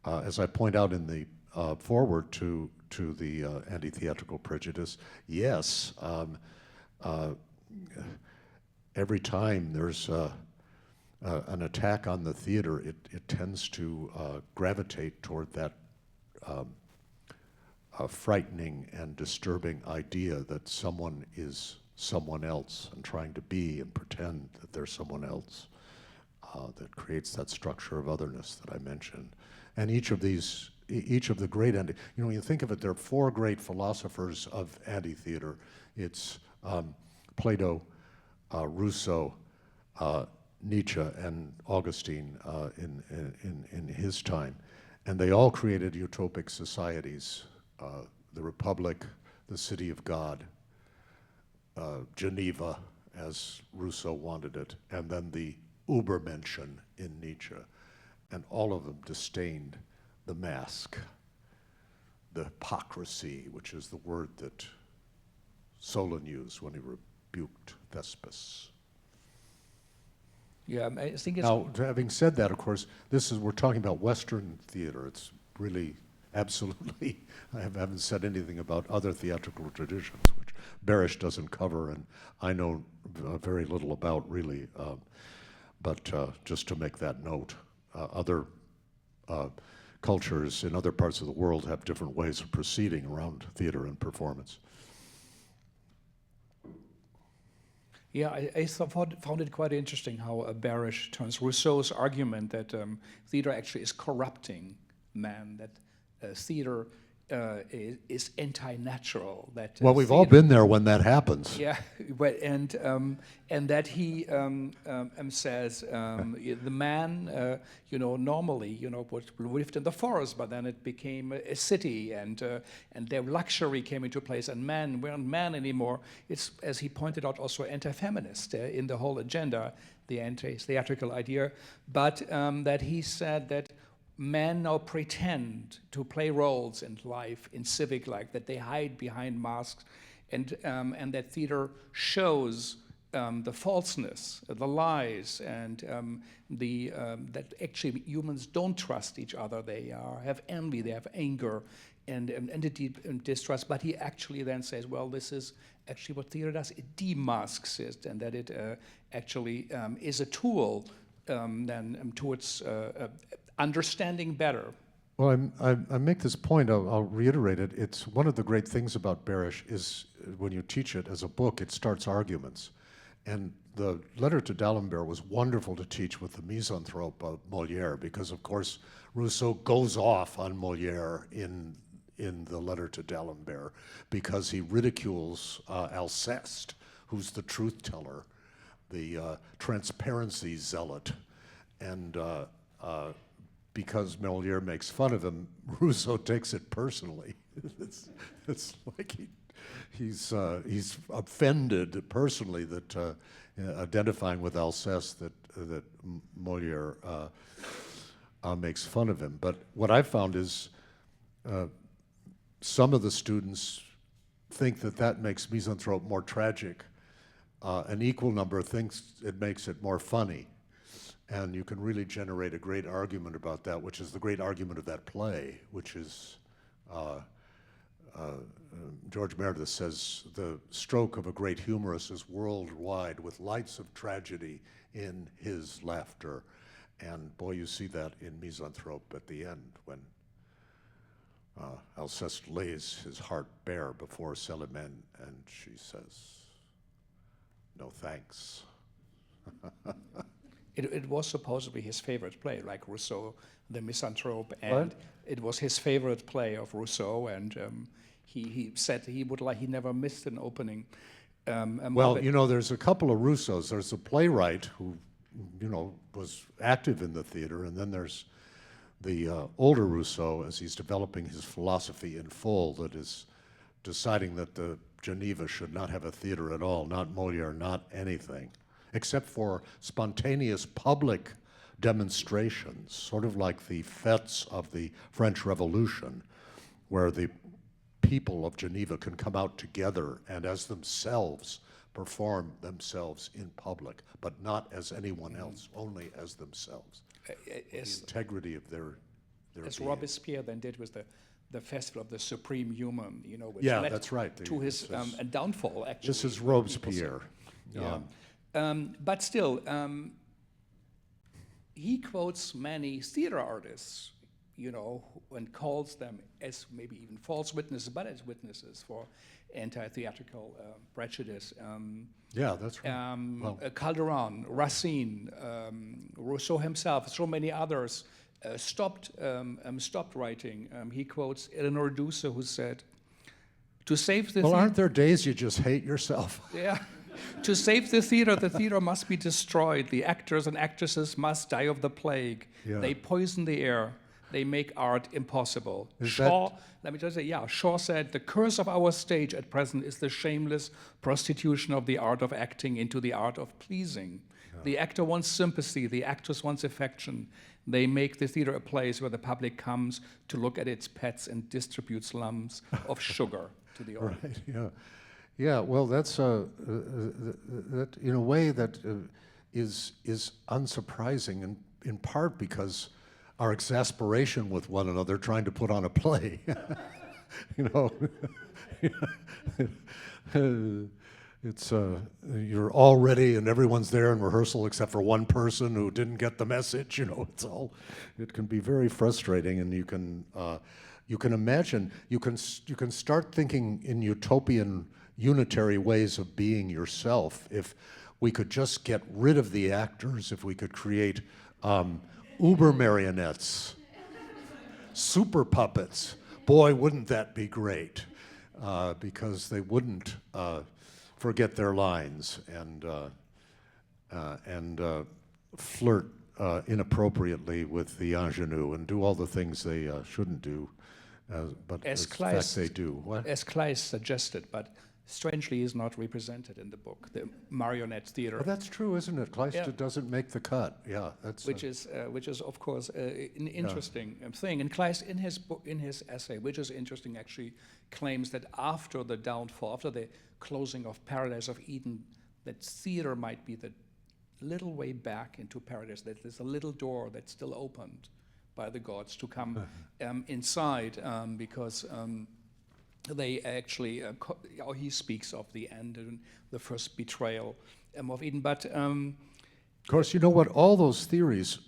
as I point out in the foreword to the Antitheatrical Prejudice, yes, every time there's an attack on the theater, it tends to gravitate toward that frightening and disturbing idea that someone is someone else and trying to be and pretend that they're someone else. That creates that structure of otherness that I mentioned. And each of the great when you think of it, there are four great philosophers of anti-theater. It's Plato, Rousseau, Nietzsche, and Augustine in his time. And they all created utopic societies. The Republic, the City of God, Geneva, as Rousseau wanted it, and then the Übermenschen in Nietzsche. And all of them disdained the mask, the hypocrisy, which is the word that Solon used when he rebuked Thespis. Yeah, I think it's... Now, having said that, of course, we're talking about Western theater. It's really, absolutely, I haven't said anything about other theatrical traditions, which Barish doesn't cover, and I know very little about, really. But just to make that note, other cultures in other parts of the world have different ways of proceeding around theater and performance. Yeah, I found it quite interesting how Barish turns Rousseau's argument that theater actually is corrupting man, that theater is anti-natural. That well, we've all been there when that happens. Yeah, and that he says the man, normally, lived in the forest, but then it became a city, and their luxury came into place, and men weren't man anymore. It's, as he pointed out, also anti-feminist in the whole agenda, the anti-theatrical idea, but that he said that men now pretend to play roles in life, in civic life, that they hide behind masks, and that theater shows the falseness, the lies, and that actually humans don't trust each other. They have envy, they have anger, and deep distrust. But he actually then says, well, this is actually what theater does. It demasks it, and that it actually is a tool then towards understanding better. Well, I make this point, I'll reiterate it. It's one of the great things about Barish is when you teach it as a book, it starts arguments. And the letter to D'Alembert was wonderful to teach with the misanthrope of Molière, because of course Rousseau goes off on Molière in the letter to D'Alembert because he ridicules Alceste, who's the truth teller, the transparency zealot. And because Molière makes fun of him, Rousseau takes it personally. It's like he's offended personally that identifying with Alceste that Molière makes fun of him. But what I've found is some of the students think that makes Misanthrope more tragic. An equal number thinks it makes it more funny. And you can really generate a great argument about that, which is the great argument of that play, which is, George Emeritus says, the stroke of a great humorist is worldwide with lights of tragedy in his laughter. And boy, you see that in Misanthrope at the end when Alceste lays his heart bare before Célimène, and she says, "No thanks." It was supposedly his favorite play, like Rousseau, The Misanthrope, and it was his favorite play of Rousseau, and he said he never missed an opening. Well, you know, there's a couple of Rousseaus. There's a playwright who, you know, was active in the theater, and then there's the older Rousseau, as he's developing his philosophy in full, that is deciding that the Geneva should not have a theater at all, not Molière, not anything, except for spontaneous public demonstrations, sort of like the fêtes of the French Revolution, where the people of Geneva can come out together and as themselves perform themselves in public, but not as anyone else, only as themselves. The integrity of their as being. Robespierre then did with the Festival of the Supreme Human, you know, which Yeah, led that's right. to his downfall, actually. This is Robespierre. But still, he quotes many theater artists, you know, and calls them as maybe even false witnesses, but as witnesses for anti-theatrical prejudice. Yeah, that's right. Calderon, Racine, Rousseau himself, so many others stopped writing. He quotes Eleanor Duse, who said, "To save the Well, aren't there days you just hate yourself?" yeah. To save the theater must be destroyed. The actors and actresses must die of the plague. Yeah. They poison the air. They make art impossible. Let me just say, Shaw said, "The curse of our stage at present is the shameless prostitution of the art of acting into the art of pleasing. Yeah. The actor wants sympathy. The actress wants affection. They make the theater a place where the public comes to look at its pets and distributes lumps of sugar to the audience." Right, yeah. Yeah, well, that's that in a way that is unsurprising, in part because our exasperation with one another trying to put on a play. You know, it's you're all ready and everyone's there in rehearsal except for one person who didn't get the message. You know, it can be very frustrating, and you can imagine, you can start thinking in utopian, unitary ways of being yourself. If we could just get rid of the actors, if we could create uber marionettes, super puppets, boy, wouldn't that be great? Because they wouldn't forget their lines and flirt inappropriately with the ingenue and do all the things they shouldn't do, but in fact they do. What? As Kleist suggested, but strangely is not represented in the book, the marionette theater. Well, that's true, isn't it? Kleist doesn't make the cut. Yeah, that's which is of course an interesting thing. And Kleist, in his book, in his essay, which is interesting, actually claims that after the downfall, after the closing of Paradise of Eden, that theater might be the little way back into paradise. That there's a little door that's still opened by the gods to come inside, because. They actually, he speaks of the end and the first betrayal of Eden. But of course, you know what? All those theories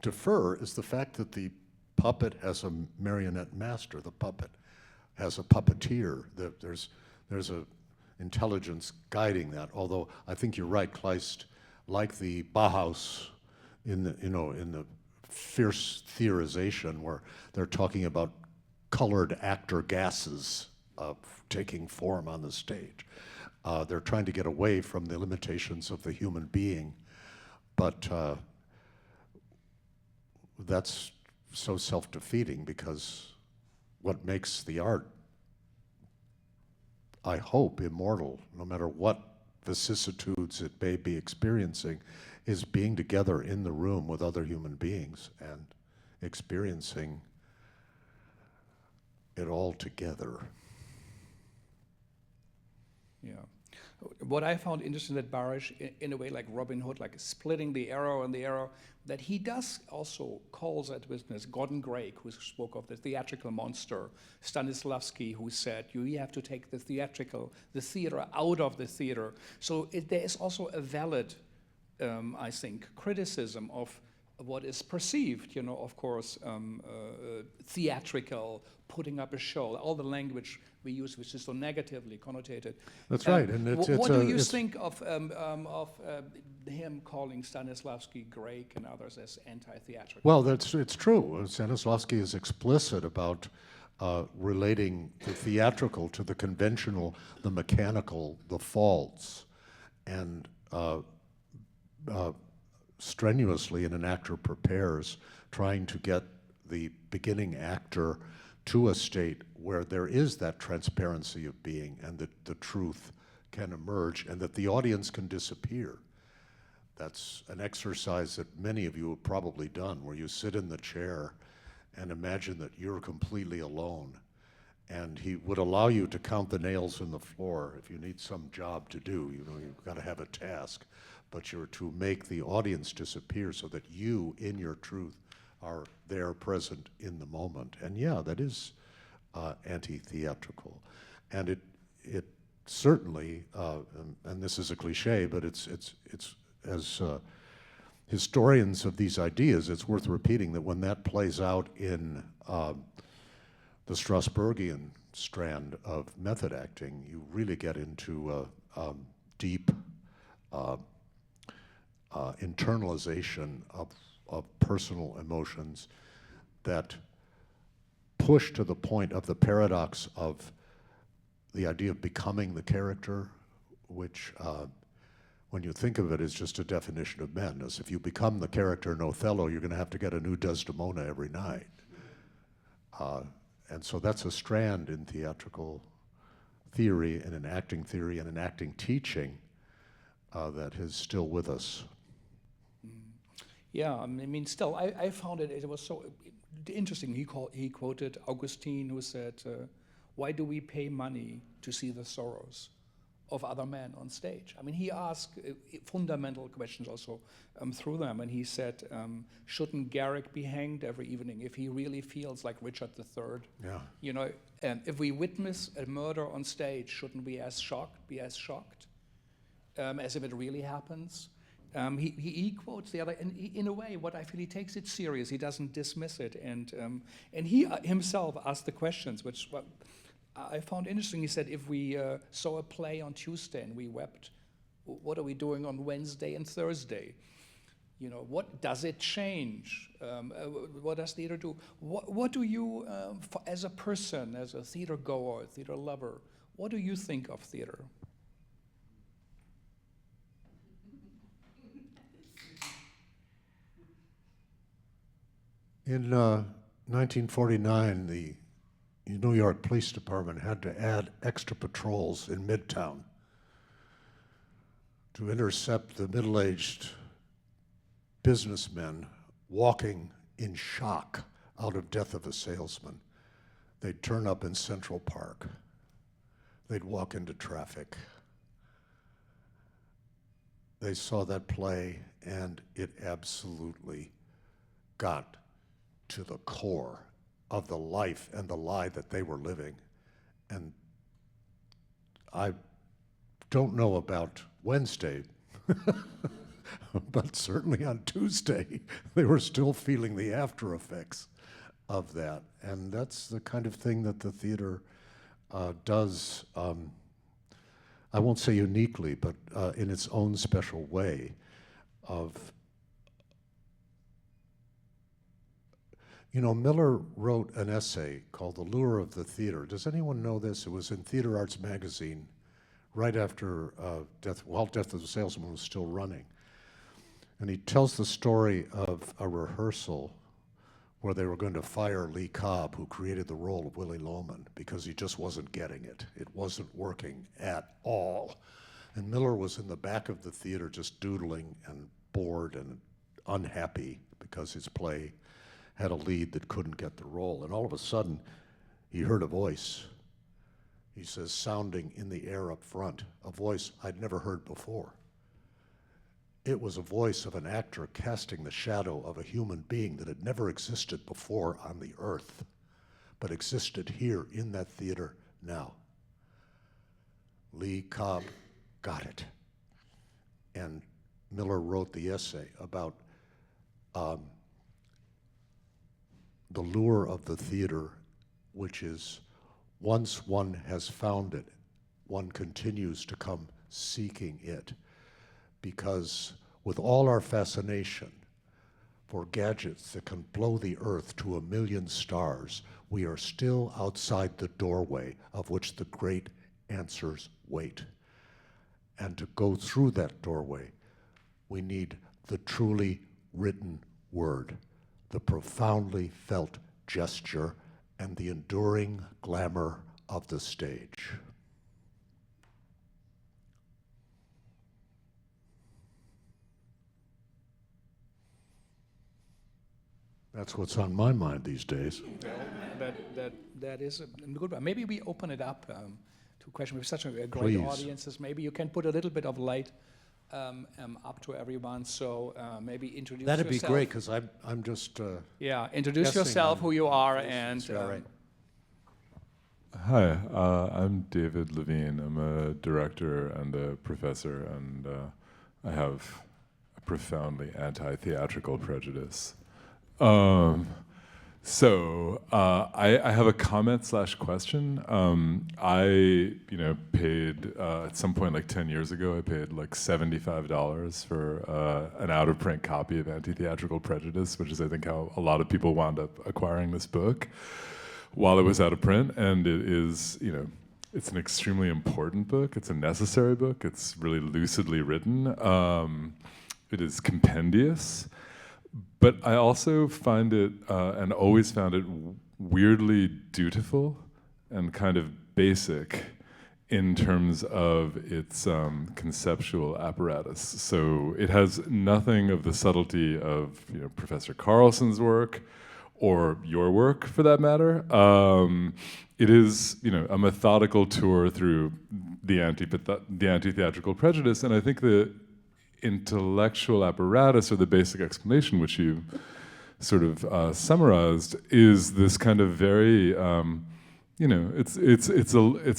defer is the fact that the puppet has a marionette master. The puppet has a puppeteer. There's a intelligence guiding that. Although I think you're right, Kleist, like the Bauhaus in the fierce theorization where they're talking about colored actor gases taking form on the stage. They're trying to get away from the limitations of the human being, but that's so self-defeating, because what makes the art, I hope, immortal, no matter what vicissitudes it may be experiencing, is being together in the room with other human beings and experiencing it all together. Yeah. What I found interesting that Barish, in a way like Robin Hood, like splitting the arrow and the arrow, that he does also calls at witness Gordon Gray, who spoke of the theatrical monster, Stanislavski, who said, you have to take the theater out of the theater. So there is also a valid I think, criticism of what is perceived, of course, theatrical, putting up a show, all the language we use, which is so negatively connotated. That's right, and what do you think of him calling Stanislavski, Greg, and others as anti-theatrical? Well, it's true. Stanislavski is explicit about relating the theatrical to the conventional, the mechanical, the false, and strenuously, an actor prepares, trying to get the beginning actor to a state where there is that transparency of being and that the truth can emerge and that the audience can disappear. That's an exercise that many of you have probably done, where you sit in the chair and imagine that you're completely alone. And he would allow you to count the nails in the floor if you need some job to do. You've got to have a task. But you're to make the audience disappear so that you, in your truth, are there present in the moment. And yeah, that is anti-theatrical. And it certainly, and this is a cliche, but it's as historians of these ideas, it's worth repeating that when that plays out in the Strasbergian strand of method acting, you really get into deep internalization of personal emotions that push to the point of the paradox of the idea of becoming the character, which when you think of it, is just a definition of madness. If you become the character in Othello, you're going to have to get a new Desdemona every night. And so that's a strand in theatrical theory and in acting theory and in acting teaching that is still with us. Yeah, I mean, still, I found it was so interesting. He quoted Augustine, who said, why do we pay money to see the sorrows of other men on stage? I mean, he asked fundamental questions also through them, and he said, shouldn't Garrick be hanged every evening if he really feels like Richard III? Yeah. If we witness a murder on stage, shouldn't we be as shocked as if it really happens? He quotes the other, and in a way, what I feel, he takes it serious. He doesn't dismiss it, and he himself asked the questions, which I found interesting. He said, if we saw a play on Tuesday and we wept, what are we doing on Wednesday and Thursday? What does it change? What does theater do? What do you, as a person, as a theater goer, theater lover, what do you think of theater? In 1949, the New York Police Department had to add extra patrols in Midtown to intercept the middle-aged businessmen walking in shock out of Death of a Salesman. They'd turn up in Central Park. They'd walk into traffic. They saw that play, and it absolutely got to the core of the life and the lie that they were living. And I don't know about Wednesday, but certainly on Tuesday, they were still feeling the after effects of that. And that's the kind of thing that the theater does, I won't say uniquely, but in its own special way of, Miller wrote an essay called The Lure of the Theater. Does anyone know this? It was in Theater Arts magazine right after Death of the Salesman was still running. And he tells the story of a rehearsal where they were going to fire Lee Cobb, who created the role of Willy Loman, because he just wasn't getting it. It wasn't working at all. And Miller was in the back of the theater just doodling and bored and unhappy because his play had a lead that couldn't get the role. And all of a sudden, he heard a voice. He says, sounding in the air up front, a voice I'd never heard before. It was a voice of an actor casting the shadow of a human being that had never existed before on the earth, but existed here in that theater now. Lee Cobb got it. And Miller wrote the essay about the lure of the theater, which is once one has found it, one continues to come seeking it, because with all our fascination for gadgets that can blow the earth to 1,000,000 stars, we are still outside the doorway of which the great answers wait. And to go through that doorway, we need the truly written word, the profoundly felt gesture, and the enduring glamour of the stage. That's what's on my mind these days. Well, that is a good one. Maybe we open it up to questions. We have such a great Please. audiences. Maybe you can put a little bit of light up to everyone. So maybe introduce That'd yourself. be great, because I'm just Yeah, introduce guessing yourself, on who you are, faces. and Yeah, right. Hi, I'm David Levine. I'm a director and a professor, and I have a profoundly anti-theatrical prejudice. I have a comment/question. I, paid at some point like 10 years ago, I paid like $75 for an out-of-print copy of Anti-Theatrical Prejudice, which is I think how a lot of people wound up acquiring this book while it was out of print. And it is, it's an extremely important book. It's a necessary book. It's really lucidly written. It is compendious. But I also find it, and always found it, weirdly dutiful and kind of basic in terms of its conceptual apparatus. So it has nothing of the subtlety of Professor Carlson's work, or your work for that matter. It is a methodical tour through the anti-theatrical prejudice, and I think the intellectual apparatus, or the basic explanation, which you sort of summarized, is this kind of very, it's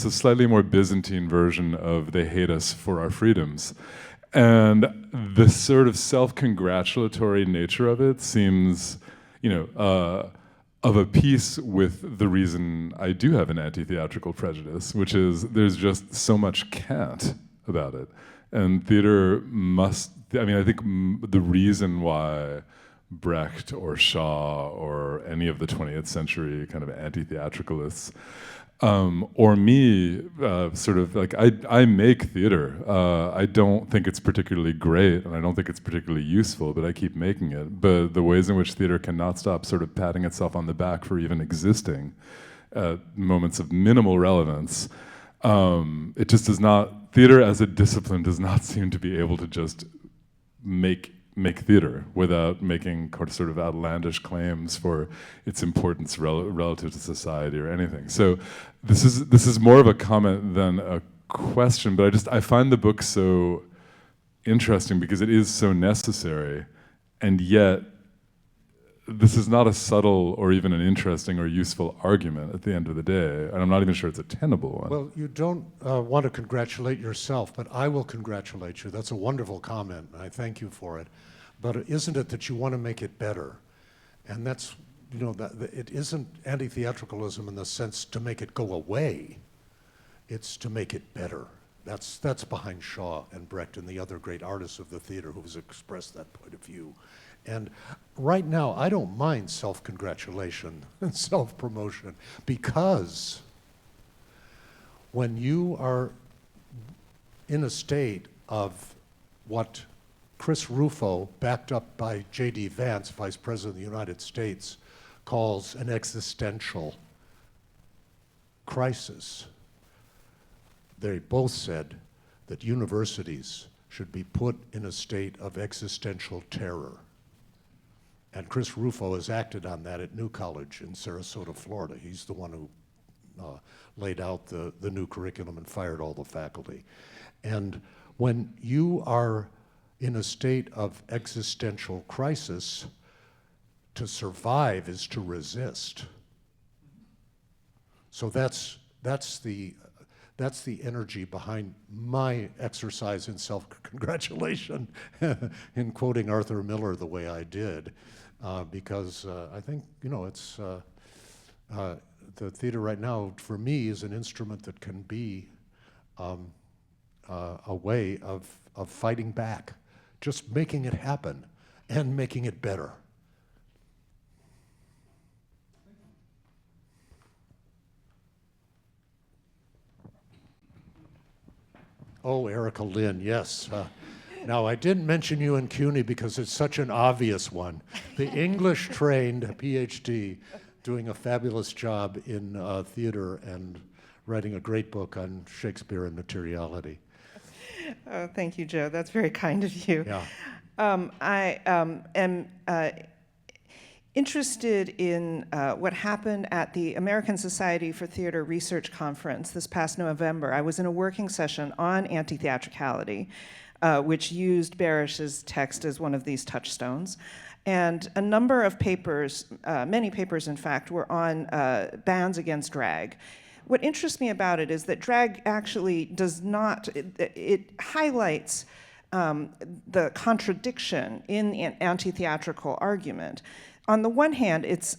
a slightly more Byzantine version of "they hate us for our freedoms," and the sort of self-congratulatory nature of it seems, of a piece with the reason I do have an anti-theatrical prejudice, which is there's just so much cant about it. And theater must, I think the reason why Brecht or Shaw or any of the 20th century kind of anti-theatricalists, or me, sort of like, I make theater. I don't think it's particularly great, and I don't think it's particularly useful, but I keep making it. But the ways in which theater cannot stop sort of patting itself on the back for even existing at moments of minimal relevance, it just does not, theater as a discipline does not seem to be able to just make theater without making sort of outlandish claims for its importance relative to society or anything. So this is more of a comment than a question, but I find the book so interesting because it is so necessary, and yet this is not a subtle or even an interesting or useful argument at the end of the day, and I'm not even sure it's a tenable one. Well, you don't want to congratulate yourself, but I will congratulate you. That's a wonderful comment, and I thank you for it. But isn't it that you want to make it better? And that's, it isn't anti-theatricalism in the sense to make it go away. It's to make it better. That's behind Shaw and Brecht and the other great artists of the theater who's expressed that point of view. And right now, I don't mind self-congratulation and self-promotion, because when you are in a state of what Chris Rufo, backed up by J.D. Vance, Vice President of the United States, calls an existential crisis, they both said that universities should be put in a state of existential terror. And Chris Rufo has acted on that at New College in Sarasota, Florida. He's the one who laid out the new curriculum and fired all the faculty. And when you are in a state of existential crisis, to survive is to resist. So that's that's the energy behind my exercise in self-congratulation in quoting Arthur Miller the way I did, because I think, it's the theater right now, for me, is an instrument that can be a way of fighting back, just making it happen and making it better. Oh, Erica Lynn, yes. Now, I didn't mention you in CUNY because it's such an obvious one. The English-trained PhD doing a fabulous job in theater and writing a great book on Shakespeare and materiality. Oh, thank you, Joe. That's very kind of you. Yeah. I am interested in what happened at the American Society for Theater Research Conference this past November. I was in a working session on anti-theatricality, which used Barish's text as one of these touchstones. And a number of papers, many papers in fact, were on bans against drag. What interests me about it is that drag actually does not, it highlights the contradiction in the anti-theatrical argument. On the one hand, its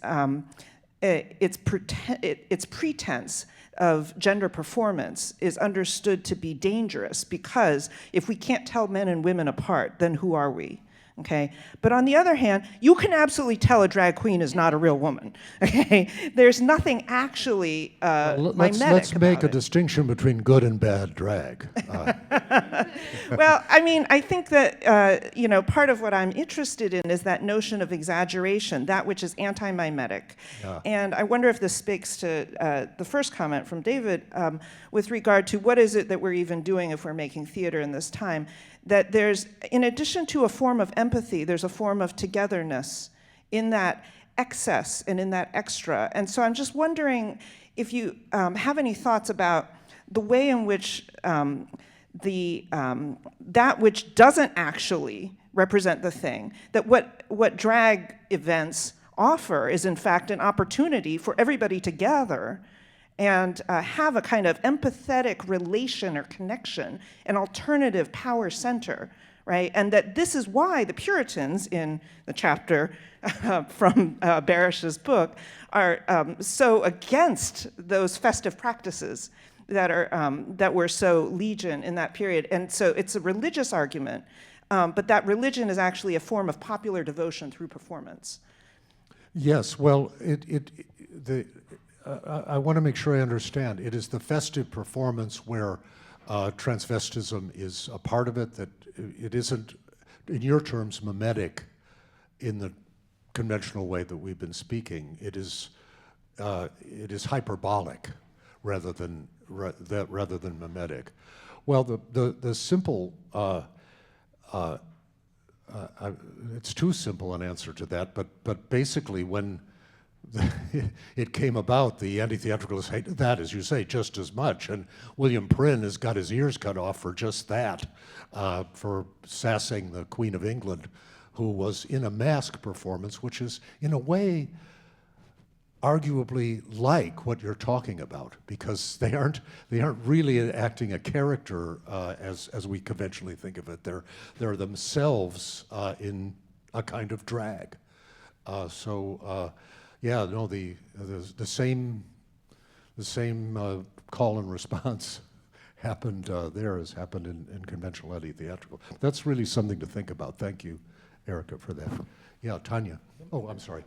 pretense of gender performance is understood to be dangerous because if we can't tell men and women apart, then who are we? Okay, but on the other hand, you can absolutely tell a drag queen is not a real woman. Okay, there's nothing actually mimetic let's make about a it. distinction between good and bad drag. Well, I mean, I think that part of what I'm interested in is that notion of exaggeration, that which is anti-mimetic. Yeah. And I wonder if this speaks to the first comment from David with regard to what is it that we're even doing if we're making theater in this time. That there's, in addition to a form of empathy, there's a form of togetherness in that excess and in that extra. And so I'm just wondering if you have any thoughts about the way in which that which doesn't actually represent the thing, that what drag events offer is in fact an opportunity for everybody to gather and have a kind of empathetic relation or connection, an alternative power center, right? And that this is why the Puritans in the chapter from Barish's book are so against those festive practices that were so legion in that period. And so it's a religious argument, but that religion is actually a form of popular devotion through performance. Yes, well, I want to make sure I understand. It is the festive performance where transvestism is a part of it, that it isn't, in your terms, mimetic in the conventional way that we've been speaking. It is hyperbolic rather than mimetic. Well, the simple, it's too simple an answer to that, but basically when it came about, the anti-theatricalists hated that, as you say, just as much. And William Prynne has got his ears cut off for just that, for sassing the Queen of England, who was in a mask performance, which is, in a way, arguably like what you're talking about, because they aren't really acting a character as we conventionally think of it. They're themselves in a kind of drag. Yeah, no, the same call and response happened there as happened in conventional anti-theatrical. That's really something to think about. Thank you, Erica, for that. Yeah, Tanya. Oh, I'm sorry.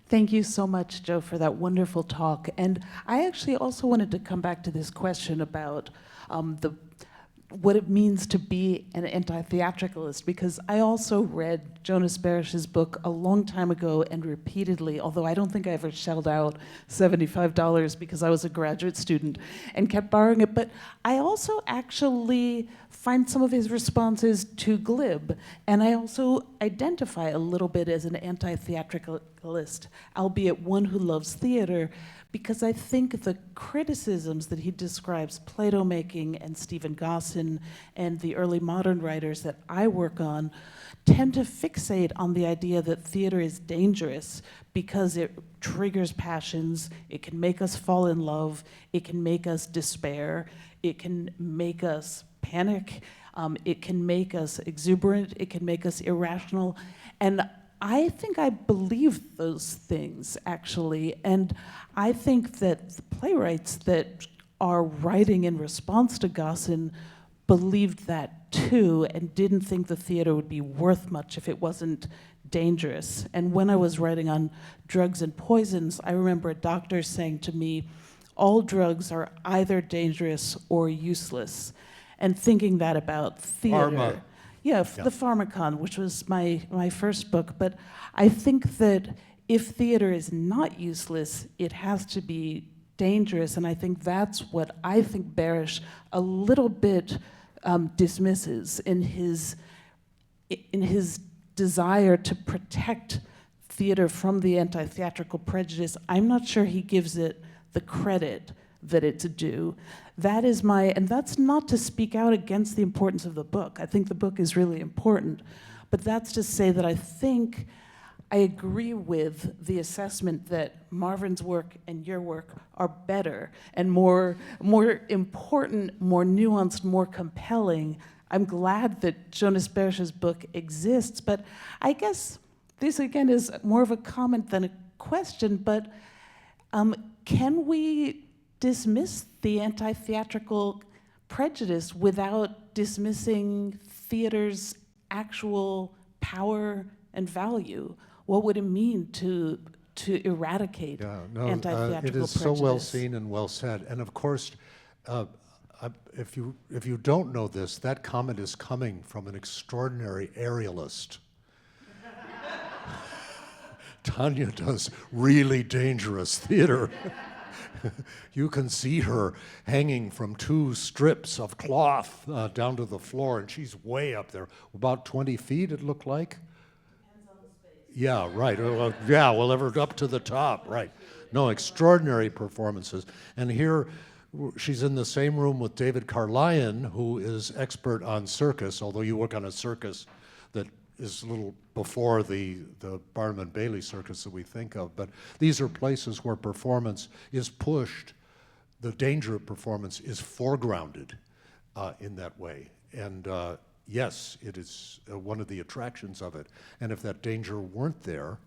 Thank you so much, Joe, for that wonderful talk. And I actually also wanted to come back to this question about what it means to be an anti-theatricalist, because I also read Jonas Barish's book a long time ago and repeatedly, although I don't think I ever shelled out $75 because I was a graduate student and kept borrowing it. But I also actually find some of his responses too glib, and I also identify a little bit as an anti-theatricalist anti-theatricalist, albeit one who loves theater, because I think the criticisms that he describes, Plato making and Stephen Gossin and the early modern writers that I work on, tend to fixate on the idea that theater is dangerous because it triggers passions, it can make us fall in love, it can make us despair, it can make us panic, it can make us exuberant, it can make us irrational. And I think I believe those things, actually. And I think that the playwrights that are writing in response to Gossin believed that too, and didn't think the theater would be worth much if it wasn't dangerous. And when I was writing on drugs and poisons, I remember a doctor saying to me, all drugs are either dangerous or useless. And thinking that about theater. Pharma. Yeah, the Pharmacon, which was my first book. But I think that if theater is not useless, it has to be dangerous. And I think that's what I think Barish a little bit dismisses in his desire to protect theater from the anti-theatrical prejudice. I'm not sure he gives it the credit that it's due. That is and that's not to speak out against the importance of the book. I think the book is really important, but that's to say that I think I agree with the assessment that Marvin's work and your work are better and more important, more nuanced, more compelling. I'm glad that Jonas Barish's book exists, but I guess this again is more of a comment than a question, but can we dismiss the anti-theatrical prejudice without dismissing theater's actual power and value? What would it mean to eradicate anti-theatrical it is prejudice? so well seen and well said. And of course, if you don't know this, that comment is coming from an extraordinary aerialist. Tanya does really dangerous theater. You can see her hanging from 2 strips of cloth down to the floor, and she's way up there, about 20 feet, it looked like. Depends on the space. Yeah, right. Well, ever up to the top, right. No, extraordinary performances. And here, she's in the same room with David Carlion, who is expert on circus, although you work on a circus that is a little before the Barnum and Bailey circus that we think of. But these are places where performance is pushed. The danger of performance is foregrounded in that way. And yes, it is one of the attractions of it. And if that danger weren't there,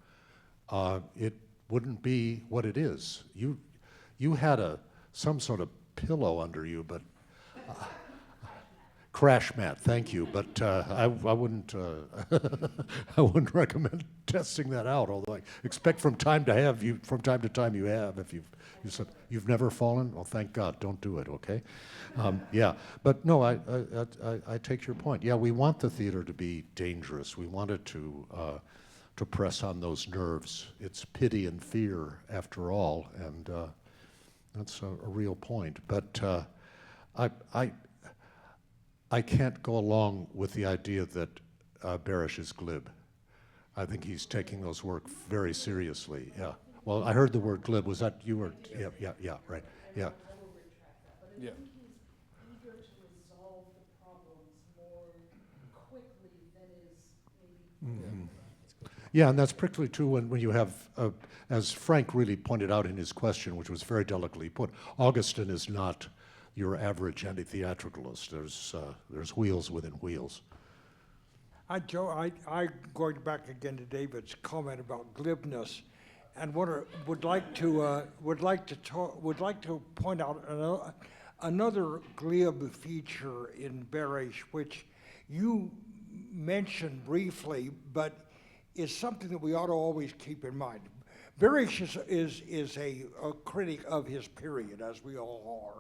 it wouldn't be what it is. You had some sort of pillow under you, but crash mat, thank you. But I wouldn't I wouldn't recommend testing that out. Although I expect from time to time you have. If you've never fallen, well, thank God, don't do it. Okay, yeah. But no, I take your point. Yeah, we want the theater to be dangerous. We want it to press on those nerves. It's pity and fear, after all, and that's a real point. But I can't go along with the idea that Barish is glib. I think he's taking those work very seriously. Yeah. Well, I heard the word glib. Was that you or? Yeah. Right. Yeah. Yeah. Eager to resolve the problems more quickly than is maybe. Mm-hmm. Yeah, and that's particularly true when you have, as Frank really pointed out in his question, which was very delicately put, Augustine is not your average anti-theatricalist. There's wheels within wheels. Joe, I going back again to David's comment about glibness, and would like to point out another glib feature in Barish, which you mentioned briefly, but is something that we ought to always keep in mind. Barish is a critic of his period, as we all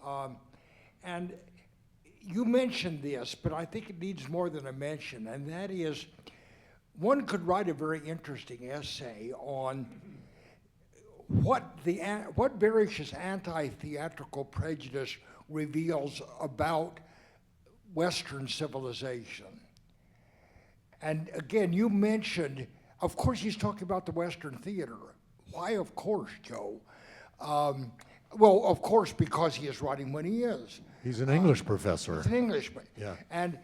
are. And you mentioned this, but I think it needs more than a mention, and that is, one could write a very interesting essay on what Barish's anti-theatrical prejudice reveals about Western civilization. And again, you mentioned Of course, he's talking about the Western theater. Why, of course, Joe? Well, of course, because he is writing when he is. He's an English professor. He's an Englishman. Yeah. And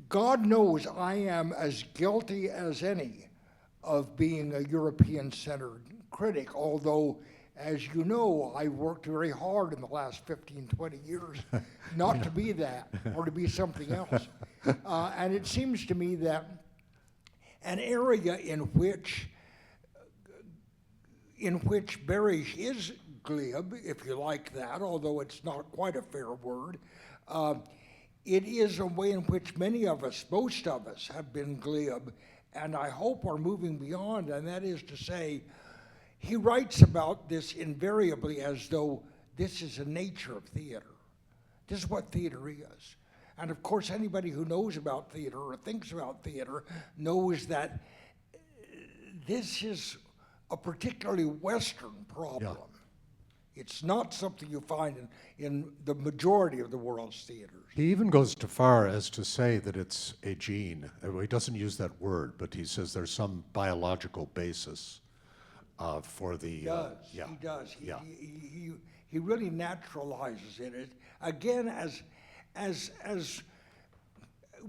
God knows I am as guilty as any of being a European-centered critic, although, as you know, I worked very hard in the last 15, 20 years not to be that or to be something else. And it seems to me that an area in which Barish is glib, if you like that, although it's not quite a fair word, it is a way in which many of us, most of us, have been glib, and I hope are moving beyond, and that is to say, he writes about this invariably as though this is the nature of theater. This is what theater is. And of course, anybody who knows about theater or thinks about theater knows that this is a particularly Western problem. Yeah. It's not something you find in the majority of the world's theaters. He even goes so far as to say that it's a gene. He doesn't use that word, but he says there's some biological basis for the. He does. Yeah. He does. Yeah. He really naturalizes it. Again, as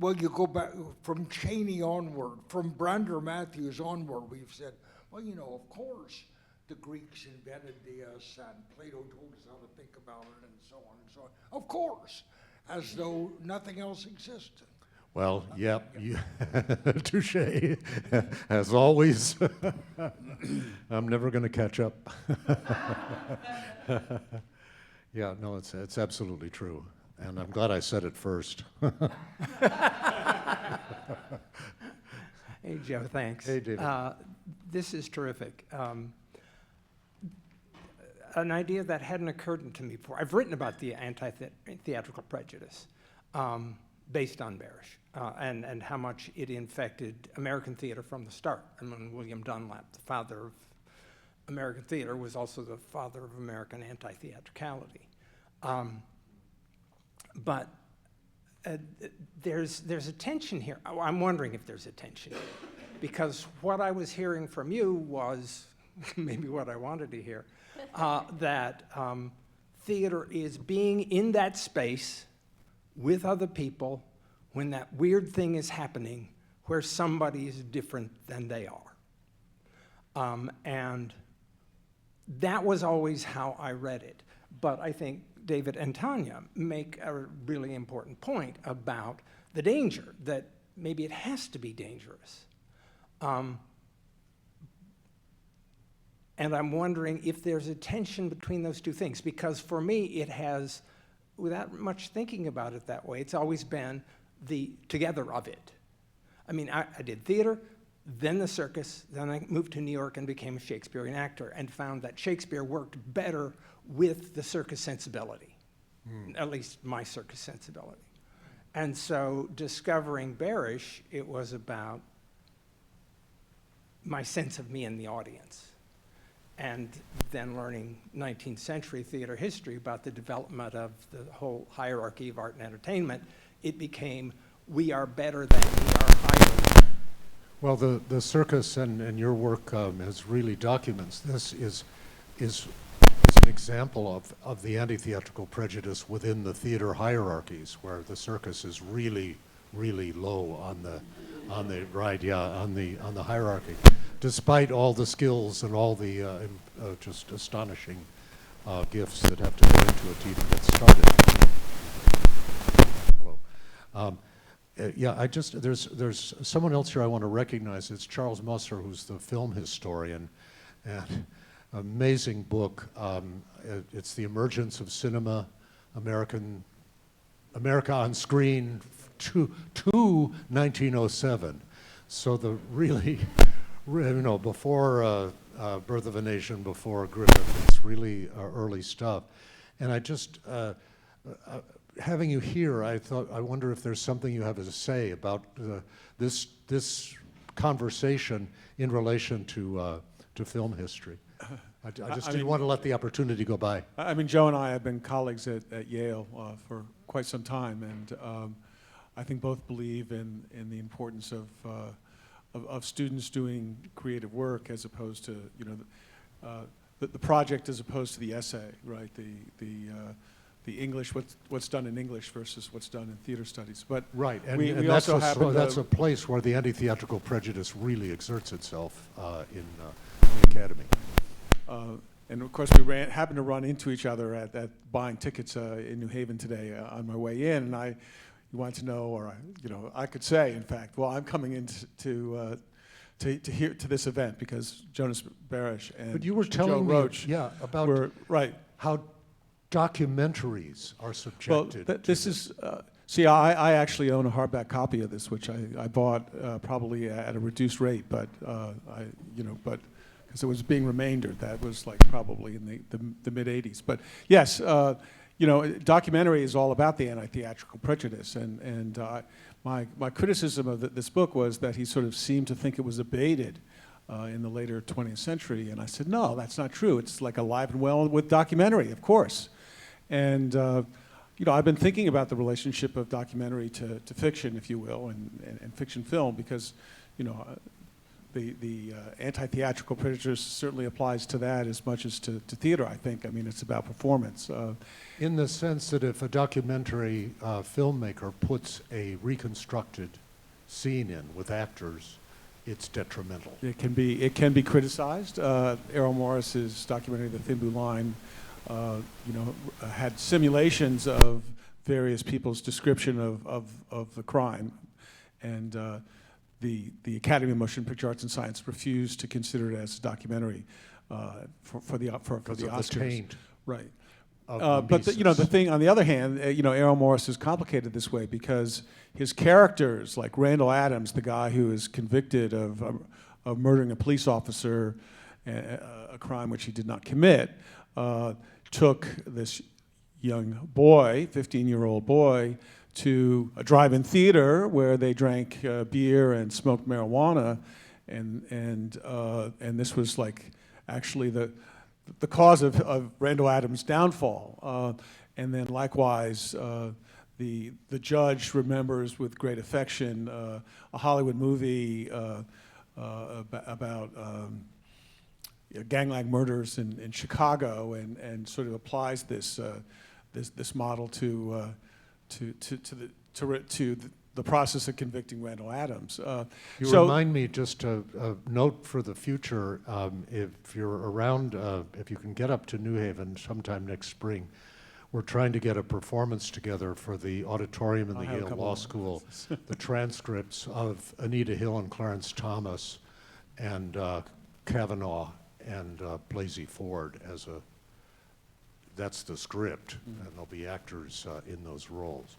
well, you go back from Chaney onward, from Brander Matthews onward, we've said, well, you know, of course, the Greeks invented this, and Plato told us how to think about it, and so on and so on. Of course, as though nothing else existed. Well, yep, touche. As always, I'm never going to catch up. Yeah, no, it's absolutely true, and I'm glad I said it first. Hey, Joe, thanks. Hey, David. This is terrific. An idea that hadn't occurred to me before. I've written about the anti-theatrical prejudice based on Barish and how much it infected American theater from the start. I mean, William Dunlap, the father of American theater, was also the father of American anti-theatricality. But there's a tension here. I'm wondering if there's a tension here. Because what I was hearing from you was maybe what I wanted to hear, that theater is being in that space with other people when that weird thing is happening where somebody is different than they are. And that was always how I read it. But I think David and Tanya make a really important point about the danger, that maybe it has to be dangerous. And I'm wondering if there's a tension between those two things, because for me it has, without much thinking about it that way, it's always been the together of it. I mean, I did theater, then the circus, then I moved to New York and became a Shakespearean actor and found that Shakespeare worked better with the circus sensibility, at least my circus sensibility. And so discovering Barish, it was about my sense of me in the audience. And then learning 19th century theater history about the development of the whole hierarchy of art and entertainment, it became, we are better than we are higher. Well, the circus and your work has really documents this is an example of the anti-theatrical prejudice within the theater hierarchies, where the circus is really low on the hierarchy, despite all the skills and all the just astonishing gifts that have to go into it to even get started. Hello. Yeah, there's someone else here I want to recognize. It's Charles Musser, who's the film historian, and amazing book. It's The Emergence of Cinema, America on Screen to 1907. So the really, before Birth of a Nation, before Griffith, it's really early stuff. And I just, having you here, I wonder if there's something you have to say about this conversation in relation to film history. I just didn't want to let the opportunity go by. I mean, Joe and I have been colleagues at Yale for quite some time, and I think both believe in the importance of students doing creative work as opposed to, you know, the project as opposed to the essay, right? The English, what's done in English versus what's done in theater studies. But Right, and, we and also happen that's to, a place where the anti-theatrical prejudice really exerts itself in the academy. and of course we happened to run into each other at buying tickets in New Haven today on my way in, and you want to know, or you know, I could say, in fact, well, I'm coming in to this event because Jonas Barish and But you were telling me, Roach about were right. how documentaries are subjected. Well, this is, see, I actually own a hardback copy of this, which I bought probably at a reduced rate, but because it was being remaindered, that was like probably in the mid '80s. But yes, you know, documentary is all about the anti-theatrical prejudice, and my criticism of this book was that he sort of seemed to think it was abated in the later 20th century, and I said, no, that's not true. It's like alive and well with documentary, of course. And you know, I've been thinking about the relationship of documentary to fiction, if you will, and fiction film, because you know, the anti-theatrical prejudice certainly applies to that as much as to theater, I think. I mean, it's about performance. In the sense that if a documentary filmmaker puts a reconstructed scene in with actors, it's detrimental. It can be criticized. Errol Morris's documentary, The Thin Blue Line, you know, had simulations of various people's description of the crime, and the Academy of Motion Picture Arts and Science refused to consider it as a documentary for the Oscars. The taint. Right. Of But you know, the thing on the other hand, you know, Errol Morris is complicated this way because his characters, like Randall Adams, the guy who is convicted of murdering a police officer, a crime which he did not commit, took this young boy, 15-year-old boy, to a drive-in theater where they drank beer and smoked marijuana, and this was like actually the cause of Randall Adams' downfall. And then likewise, the judge remembers with great affection a Hollywood movie about gangland murders in Chicago, and sort of applies this model to the process of convicting Randall Adams. You remind me, just a note for the future, if you're around, if you can get up to New Haven sometime next spring, we're trying to get a performance together for the auditorium in the Yale Law School, the transcripts of Anita Hill and Clarence Thomas and Kavanaugh and Blasey Ford that's the script, and there'll be actors in those roles.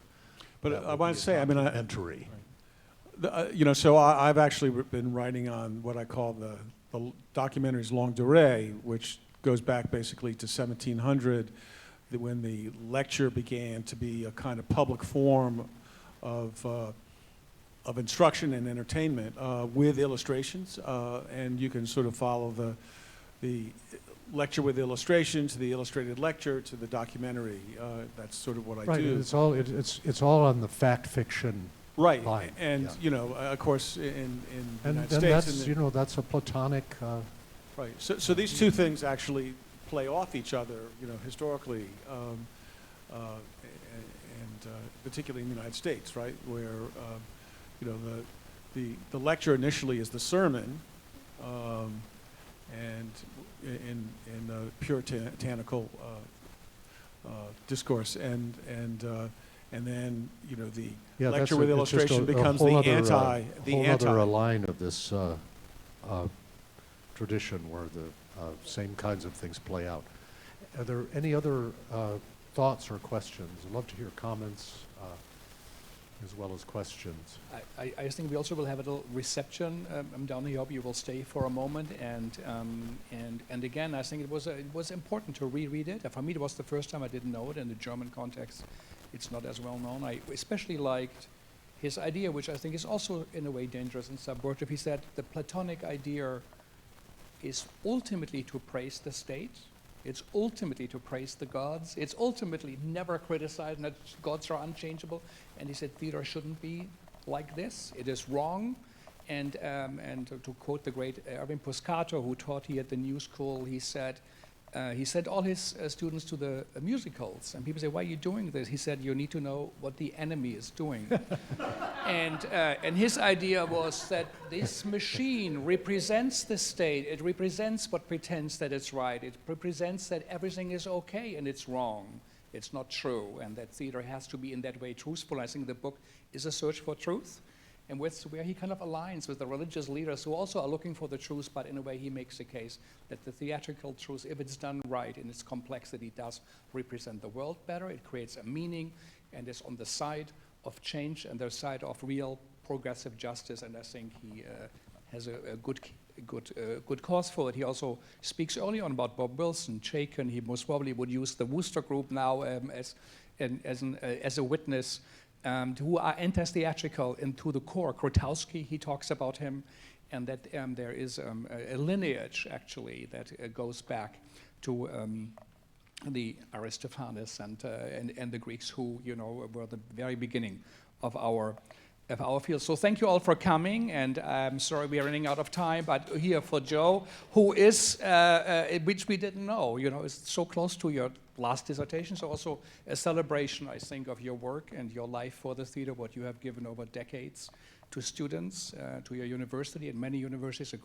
But I want to say, I mean, documentary. You know, so I've actually been writing on what I call the documentaries longue durée, which goes back basically to 1700, when the lecture began to be a kind of public form of instruction and entertainment with illustrations, and you can sort of follow the lecture with illustrations, the illustrated lecture, to the documentary. That's sort of what I do. It's all on the fact fiction right line. And yeah. you know, of course, in the United States, that's you know, that's a platonic. Right. So these two things actually play off each other, you know, historically, and particularly in the United States, right, where you know, the lecture initially is the sermon, and in puritanical discourse, and then you know, the lecture with illustration becomes the other line of this tradition where the same kinds of things play out. Are there any other thoughts or questions? I'd love to hear comments as well as questions. I think we also will have a little reception down here. I hope you will stay for a moment. And again, I think it was important to reread it. For me, it was the first time. I didn't know it in the German context. It's not as well known. I especially liked his idea, which I think is also in a way dangerous and subversive. He said the Platonic idea is ultimately to praise the state. It's ultimately to praise the gods. It's ultimately never criticized that gods are unchangeable. And he said theater shouldn't be like this. It is wrong. And to quote the great Erwin Puscato, who taught here at the New School, he said all his students to the musicals. And people say, why are you doing this? He said, you need to know what the enemy is doing. And his idea was that this machine represents the state. It represents what pretends that it's right. It represents that everything is okay and it's wrong. It's not true. And that theater has to be in that way truthful. I think the book is a search for truth. And where he kind of aligns with the religious leaders who also are looking for the truth, but in a way he makes the case that the theatrical truth, if it's done right in its complexity, does represent the world better. It creates a meaning and is on the side of change and the side of real progressive justice. And I think he has a good cause for it. He also speaks early on about Bob Wilson, Chaikin. He most probably would use the Wooster Group now as a witness. Who are anti-theatrical and to the core. Krotowski, he talks about him, and that there is a lineage, actually, that goes back to the Aristophanes and the Greeks, who, were the very beginning of our field. So thank you all for coming, and I'm sorry we are running out of time, but here for Joe, who is, which we didn't know, is so close to your last dissertation, so also a celebration, I think, of your work and your life for the theater, what you have given over decades to students, to your university and many universities, a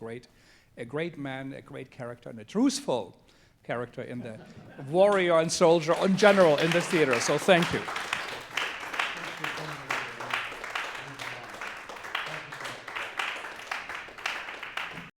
great man, a great character, and a truthful character in the warrior and soldier in general in the theater. So thank you.